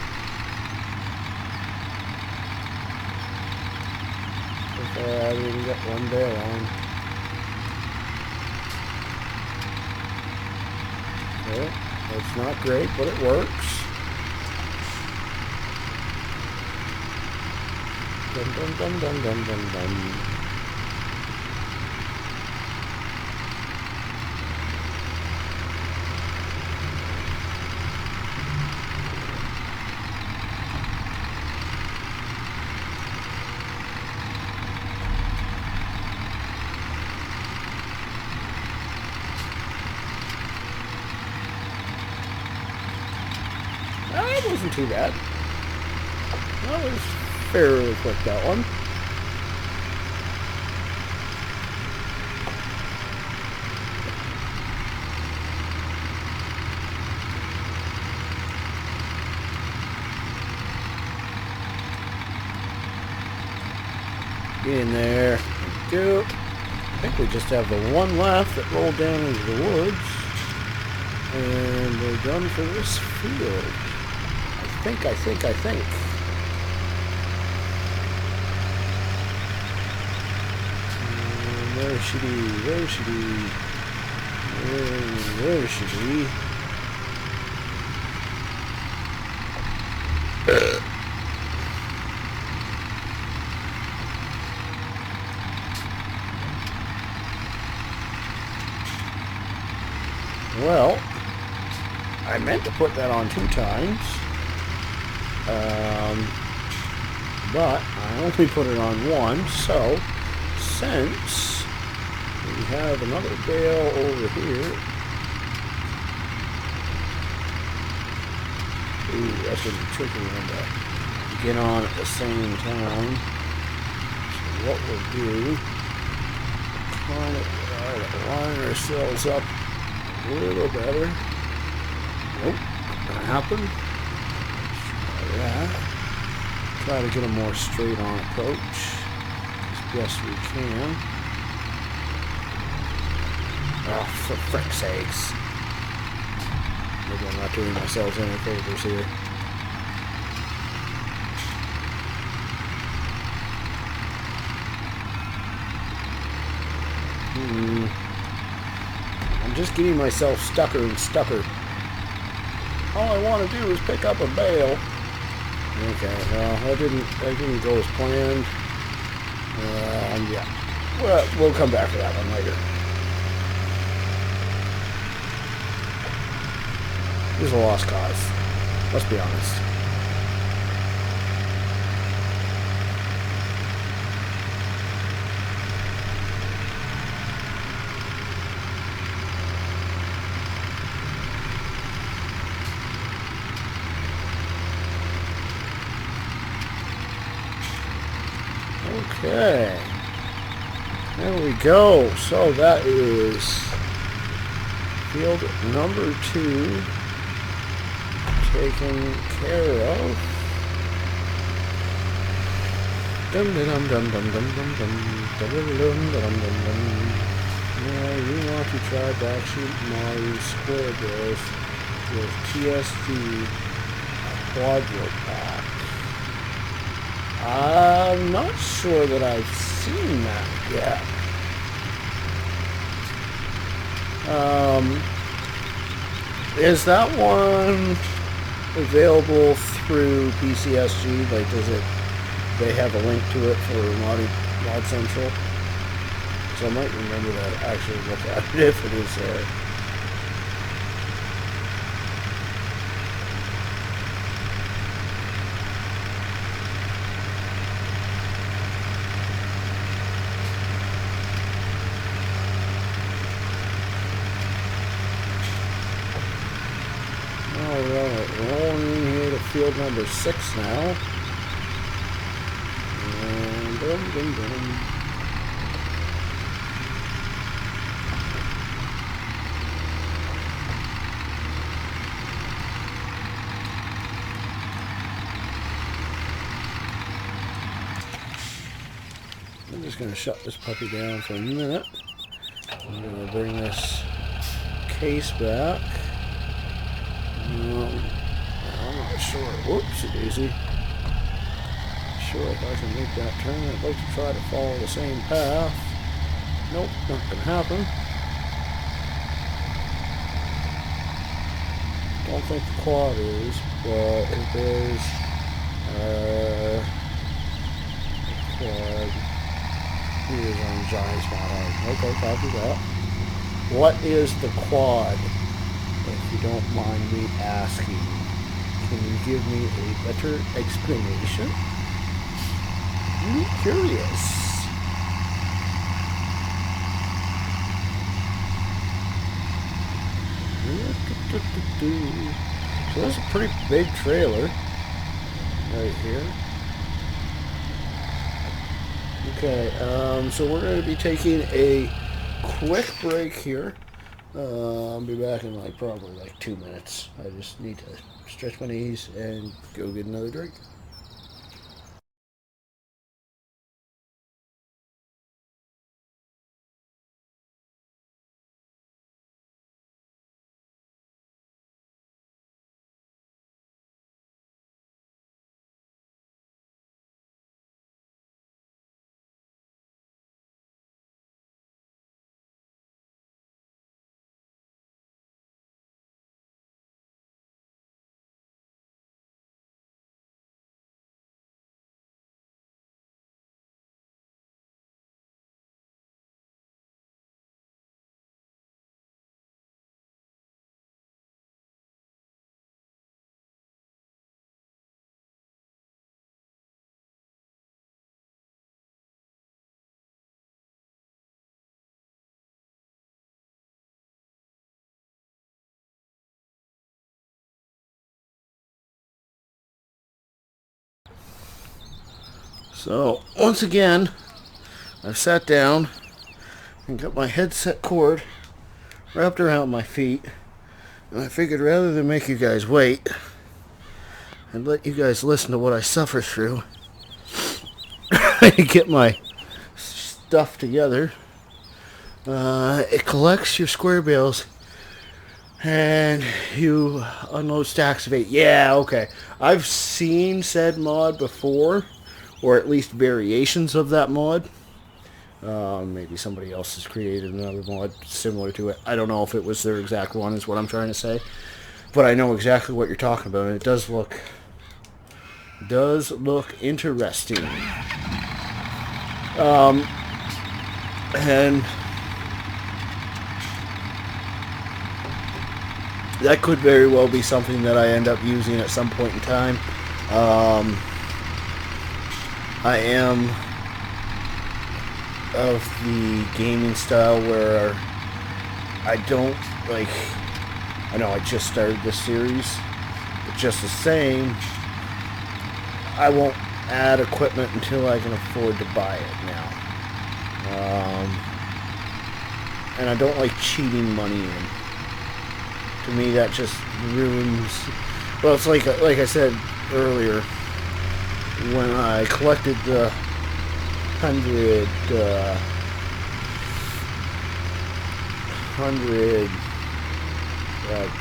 So far I haven't even got 1 bale on. Okay, that's not great, but it works. Dum dum dum dum dum dum dum. That wasn't too bad. That was fairly quick, that one. Get in there. Go. I think we just have the one left that rolled down into the woods. And we're done for this field. I think. Where should he? Where should he? Where should he? Well, I meant to put that on 2 times, but I only put it on 1, so since we have another bale over here, ooh, that's going to be tricky one to get on at the same time. So what we'll do, kind of line ourselves up a little better. Nope, not happen. Try that. Try to get a more straight on approach as best we can. Oh, for frick's sakes. Maybe I'm not doing myself any favors here. I'm just getting myself stucker and stucker. All I want to do is pick up a bale. Okay, well, that didn't go as planned. Yeah. Well, we'll come back to that one later. It was a lost cause. Let's be honest. Okay. There we go. So that is field number 2 taken care of. Dum dum dum dum dum dum dum dum dum dum dum dum. Now you want to try backsheet Mari square bills with TSD quadro pack. I'm not sure that I've seen that yet. Is that one available through PCSG? Like, they have a link to it for Mod Central? So I might remember that, actually look at it if it is there. Alright, rolling in here to field number 6 now. And dum dum dum. I'm just going to shut this puppy down for a minute. I'm going to bring this case back. I'm not sure. Whoopsie daisy. Sure if I can make that turn. I'd like to try to follow the same path. Nope, not going to happen. Don't think the quad is, but if there's quad, here's on giant spot on. Okay, copy that. What is the quad? If you don't mind me asking, can you give me a better explanation? I'm curious. So that's a pretty big trailer right here. Okay, so we're going to be taking a quick break here. I'll be back in probably 2 minutes. I just need to stretch my knees and go get another drink. So, once again, I've sat down and got my headset cord wrapped around my feet, and I figured rather than make you guys wait and let you guys listen to what I suffer through, I get my stuff together It collects your square bales and you unload stacks of 8. Yeah, okay. I've seen said mod before, or at least variations of that mod. Maybe somebody else has created another mod similar to it. I don't know if it was their exact one, is what I'm trying to say. But I know exactly what you're talking about, and it does look interesting. And that could very well be something that I end up using at some point in time. I am of the gaming style where I don't like. I know I just started this series, but just the same, I won't add equipment until I can afford to buy it now. And I don't like cheating money in. To me, that just ruins. Well, it's like I said earlier, when I collected the 100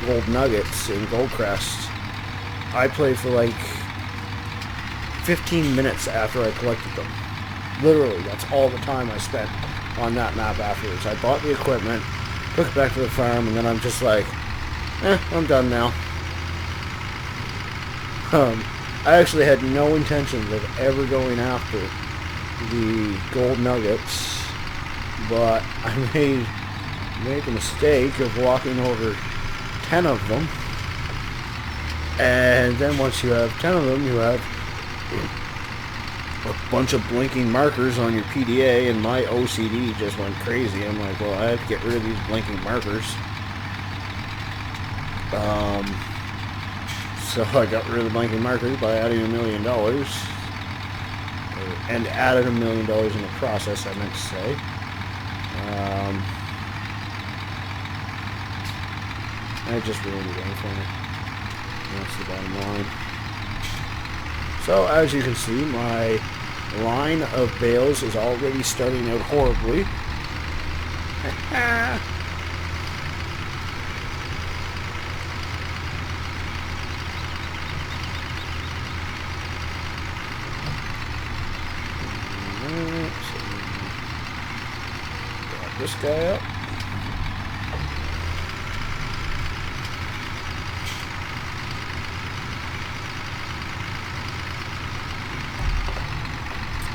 gold nuggets in Goldcrest. I played for like 15 minutes after I collected them. Literally, that's all the time I spent on that map afterwards. I bought the equipment, took it back to the farm, and then I'm just like, I'm done now. I actually had no intentions of ever going after the gold nuggets, but I made the mistake of walking over 10 of them, and then once you have 10 of them, you have a bunch of blinking markers on your PDA, and my OCD just went crazy. I'm like, well, I have to get rid of these blinking markers. So I got rid of the blinking markers by adding $1 million, and added $1 million in the process, I meant to say. And it just ruined the game for me. That's the bottom line. So, as you can see, my line of bales is already starting out horribly. Got this guy up.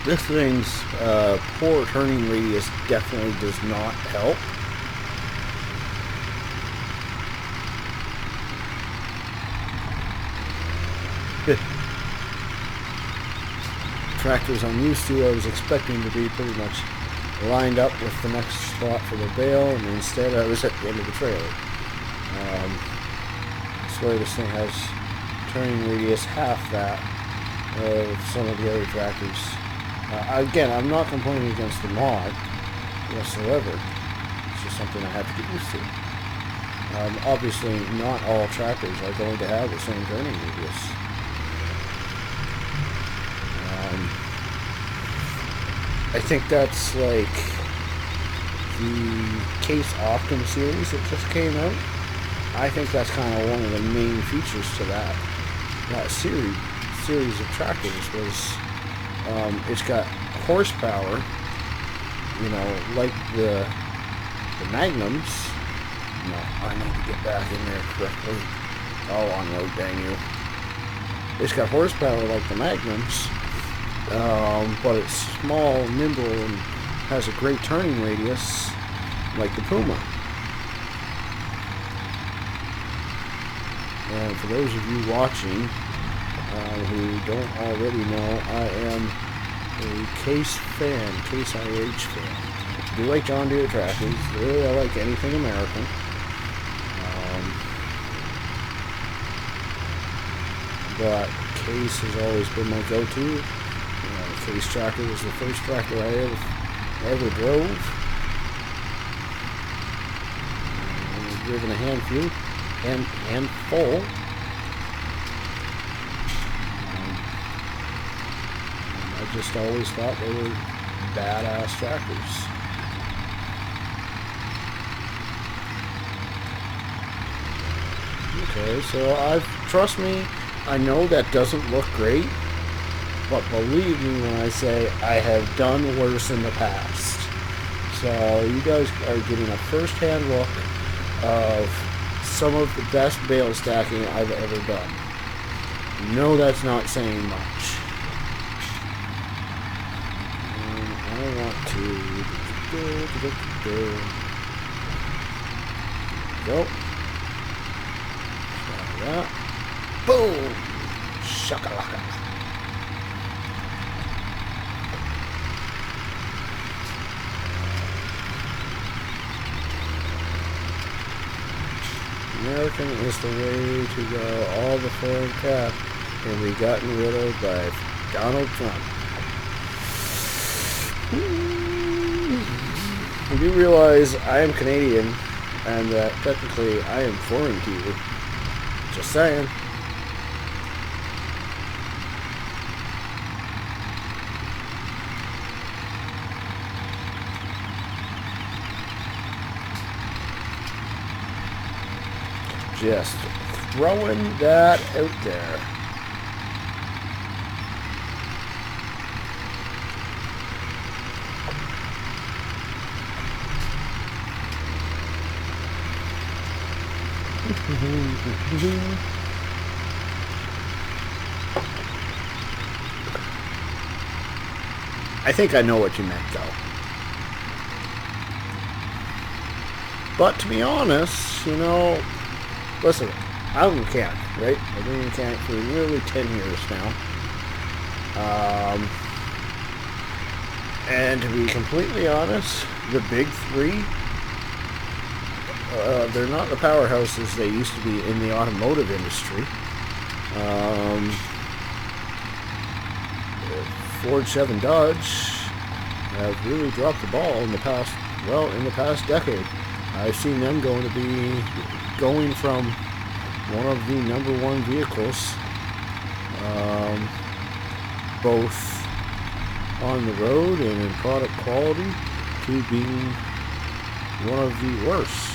This thing's poor turning radius definitely does not help. Tractors I'm used to, I was expecting to be pretty much lined up with the next spot for the bale, and instead I was at the end of the trailer. I swear this thing has turning radius half that of some of the other tractors. Again, I'm not complaining against the mod whatsoever. It's just something I have to get used to. Obviously, not all tractors are going to have the same turning radius. I think that's like the Case Optum series that just came out. I think that's kind of one of the main features to that series of tractors was it's got horsepower, you know, like the Magnums. No, I need to get back in there correctly. Oh, unload, dang you. It's got horsepower like the Magnums, but it's small, nimble, and has a great turning radius like the Puma. And for those of you watching who don't already know, I am a Case fan, Case IH fan. I do like John Deere tractors. Really, I like anything American. But Case has always been my go-to. The Case tractor was the first tractor I ever drove. I've driven a handful. I just always thought they were badass tractors. Okay, so trust me, I know that doesn't look great, but believe me when I say I have done worse in the past. So you guys are getting a first-hand look of some of the best bale stacking I've ever done. No, that's not saying much. I want to go. Try that. Boom! Shakalaka. American is the way to go. All the foreign crap can be gotten rid of by Donald Trump. You do realize I am Canadian and that technically I am foreign to you. Just saying. Just throwing that out there. I think I know what you meant, though. But to be honest, you know, listen, I'm a mechanic, right? I've been a mechanic for nearly 10 years now. And to be completely honest, the big three, they're not the powerhouses they used to be in the automotive industry. Ford, Chevy, Dodge have really dropped the ball in the past decade. I've seen them going from one of the #1 vehicles, both on the road and in product quality, to being one of the worst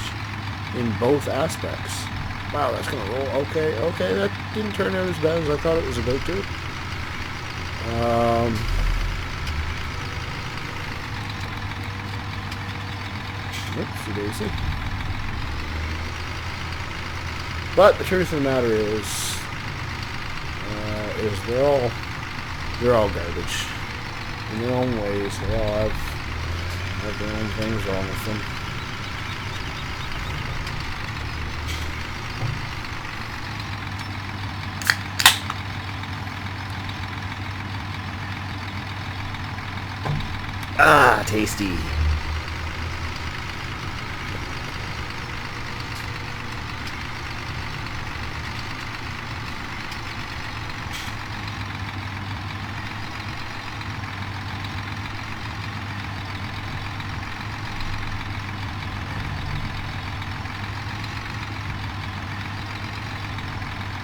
in both aspects. Wow, that's gonna roll. Okay, that didn't turn out as bad as I thought it was about to. Oopsie daisy. But the truth of the matter is they're all garbage in their own ways. They all have their own things wrong with them. Ah, tasty.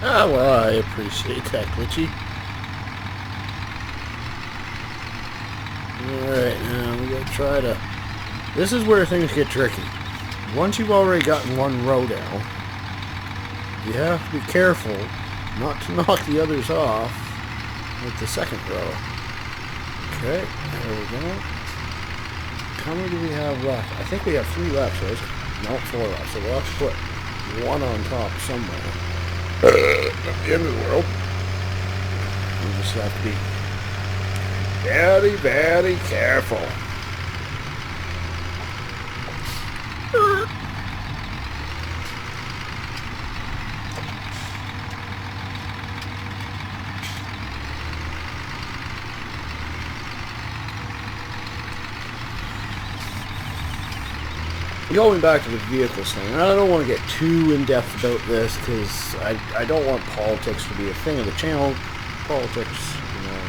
Ah, well, I appreciate that, Glitchy. Alright, now we gotta try to... This is where things get tricky. Once you've already gotten one row down, you have to be careful not to knock the others off with the second row. Okay, there we go. How many do we have left? I think we have 3 left, so no, 4 left. So we'll have to put one on top somewhere. Not the end of the world. We just have to be very, very careful. Going back to the vehicles thing, and I don't want to get too in-depth about this because I don't want politics to be a thing of the channel. Politics, you know,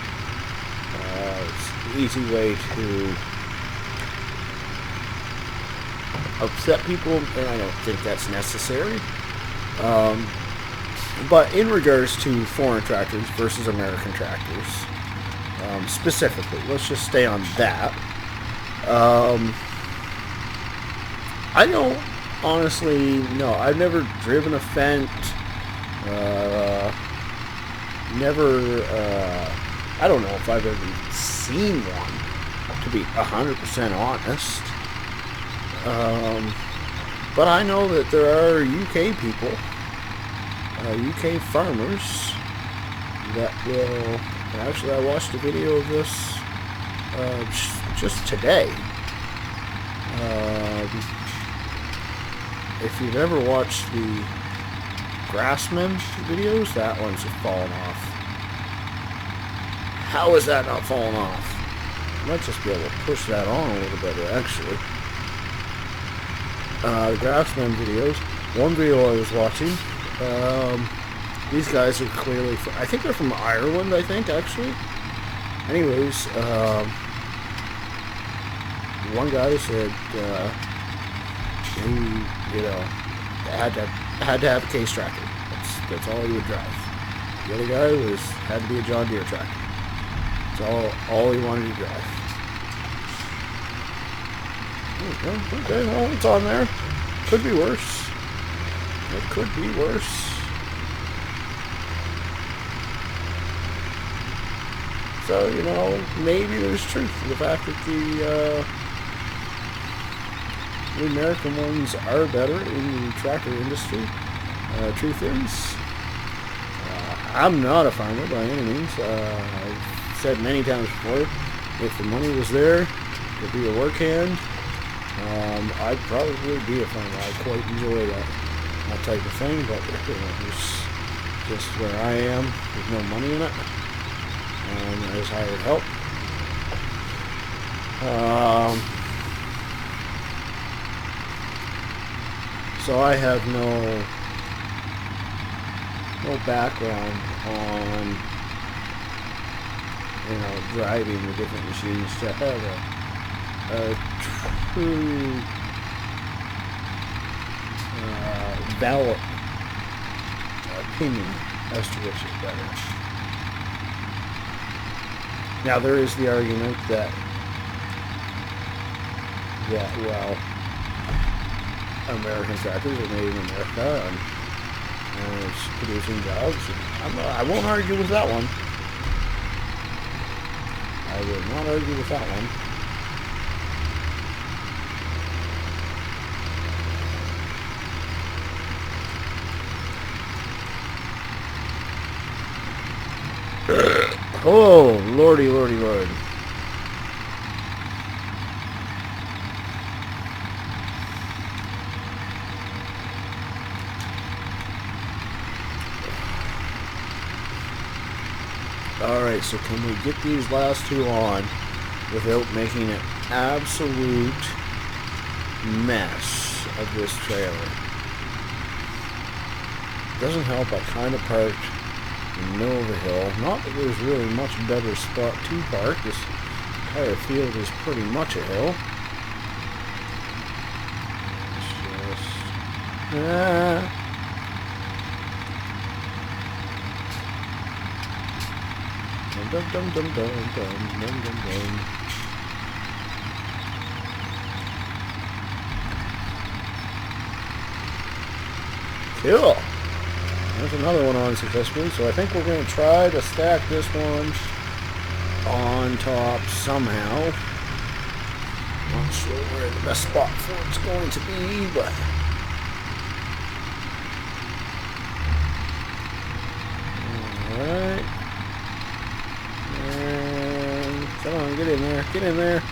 it's an easy way to upset people, and I don't think that's necessary. But in regards to foreign tractors versus American tractors, specifically, let's just stay on that. I don't honestly know. I've never driven a Fendt. Uh, never, I don't know if I've ever seen one, to be 100% honest. But I know that there are UK people, UK farmers, that will, actually I watched a video of this just today. If you've ever watched the Grassmen videos, that one's fallen off. How is that not falling off? I might just be able to push that on a little better, actually. The Grassmen videos. One video I was watching, these guys are clearly from, I think they're from Ireland, I think, actually. Anyways, one guy said he, had to have a case tractor. That's all he would drive. The other guy had to be a John Deere tractor. That's all he wanted to drive. Okay, well, it's on there. Could be worse. It could be worse. So, maybe there's truth to the fact that the American ones are better in the tractor industry. Truth is, I'm not a farmer by any means. I've said many times before, if the money was there to be a work hand, I'd probably be a farmer. I quite enjoy that type of thing, but it's just where I am. There's no money in it. There's hired help. So I have no background on driving the different machines to have a true valid opinion as to which is better. Now there is the argument that well, American tractors are made in America and it's producing jobs. I won't argue with that one. I will not argue with that one. Oh, lordy, lordy, lord. Alright, so can we get these last two on without making an absolute mess of this trailer? Doesn't help, I kind of parked in the middle of the hill. Not that there's really much better spot to park. This entire field is pretty much a hill. It's just... Dum dum dum dum dum dum dum dum. Cool. There's another one on successfully, so I think we're going to try to stack this one on top somehow. Not sure where the best spot for it's going to be, but alright. And come on, get in there, get in there.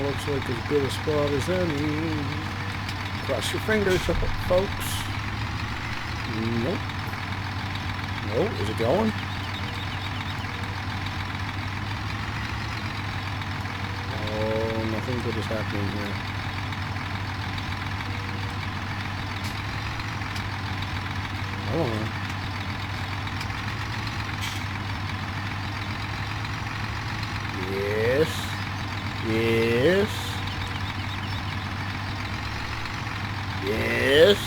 Looks like as good a spot as any. Cross your fingers, folks. Nope. Nope. Is it going? Oh, nothing good is happening here. Come on. this.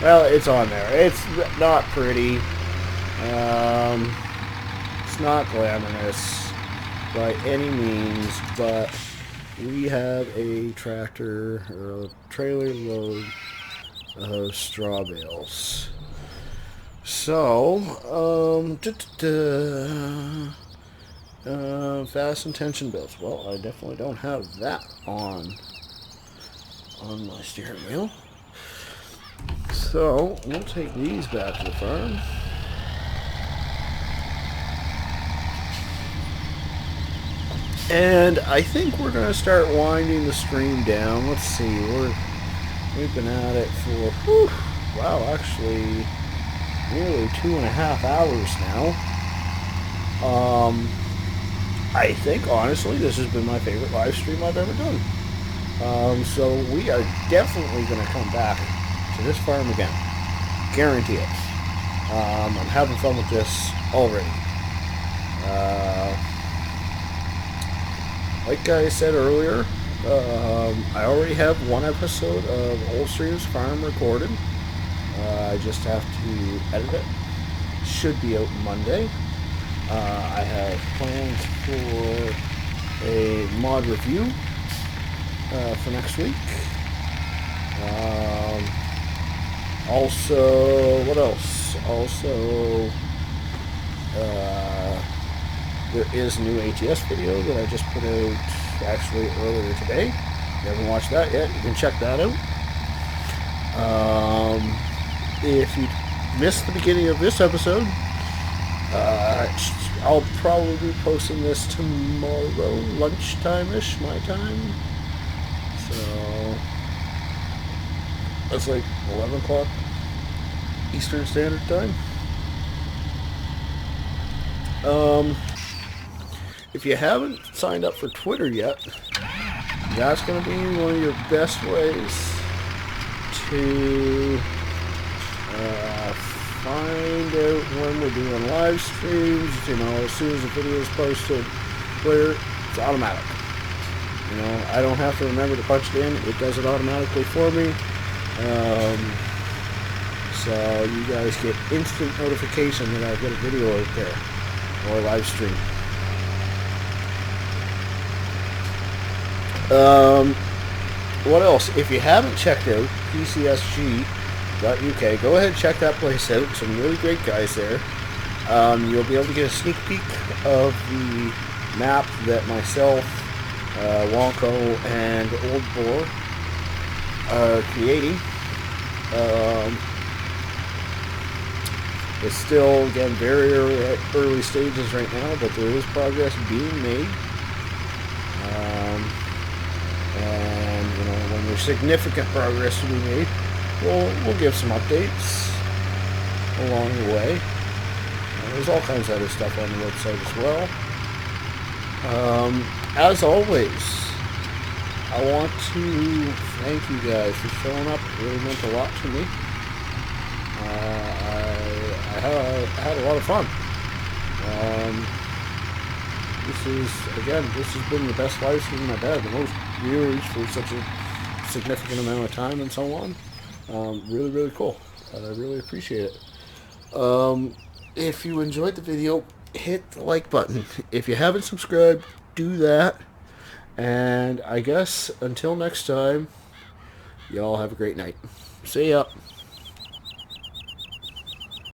Well, it's on there. It's not pretty. It's not glamorous by any means, but we have a tractor or a trailer load of straw bales. So, fast tension belts. Well, I definitely don't have that on my steering wheel. So, we'll take these back to the farm. And I think we're going to start winding the stream down. Let's see, we've been at it for, wow, actually, nearly 2.5 hours now. I think, honestly, this has been my favorite live stream I've ever done. So we are definitely going to come back to this farm again. Guarantee it. I'm having fun with this already. Like I said earlier, I already have one episode of Old Streams Farm recorded. I just have to edit it. Should be out Monday. I have plans for a mod review for next week. Also, what else? Also, there is a new ATS video that I just put out actually earlier today. If you haven't watched that yet, you can check that out. If you missed the beginning of this episode, I'll probably be posting this tomorrow, lunchtime-ish, my time. So, that's like 11 o'clock Eastern Standard Time. If you haven't signed up for Twitter yet, that's going to be one of your best ways to find out when we're doing live streams. You know, as soon as the video is posted, Twitter, it's automatic. You know, I don't have to remember to punch it in. It does it automatically for me. So you guys get instant notification that I've got a video out there or a live stream. What else? If you haven't checked out pcsg.uk, go ahead and check that place out. Some really great guys there. You'll be able to get a sneak peek of the map that myself, Wonko, and Old Boar are creating. It's still, again, very early stages right now, but there is progress being made. And, you know, when there's significant progress to be made, we'll give some updates along the way. There's all kinds of other stuff on the website as well. As always, I want to thank you guys for showing up. It really meant a lot to me. I had a lot of fun. This has been the best live stream I've had, the most viewers for such a significant amount of time and so on. Really, really cool. I really appreciate it. If you enjoyed the video, hit the like button. If you haven't subscribed, do that. And I guess until next time, y'all have a great night. See ya.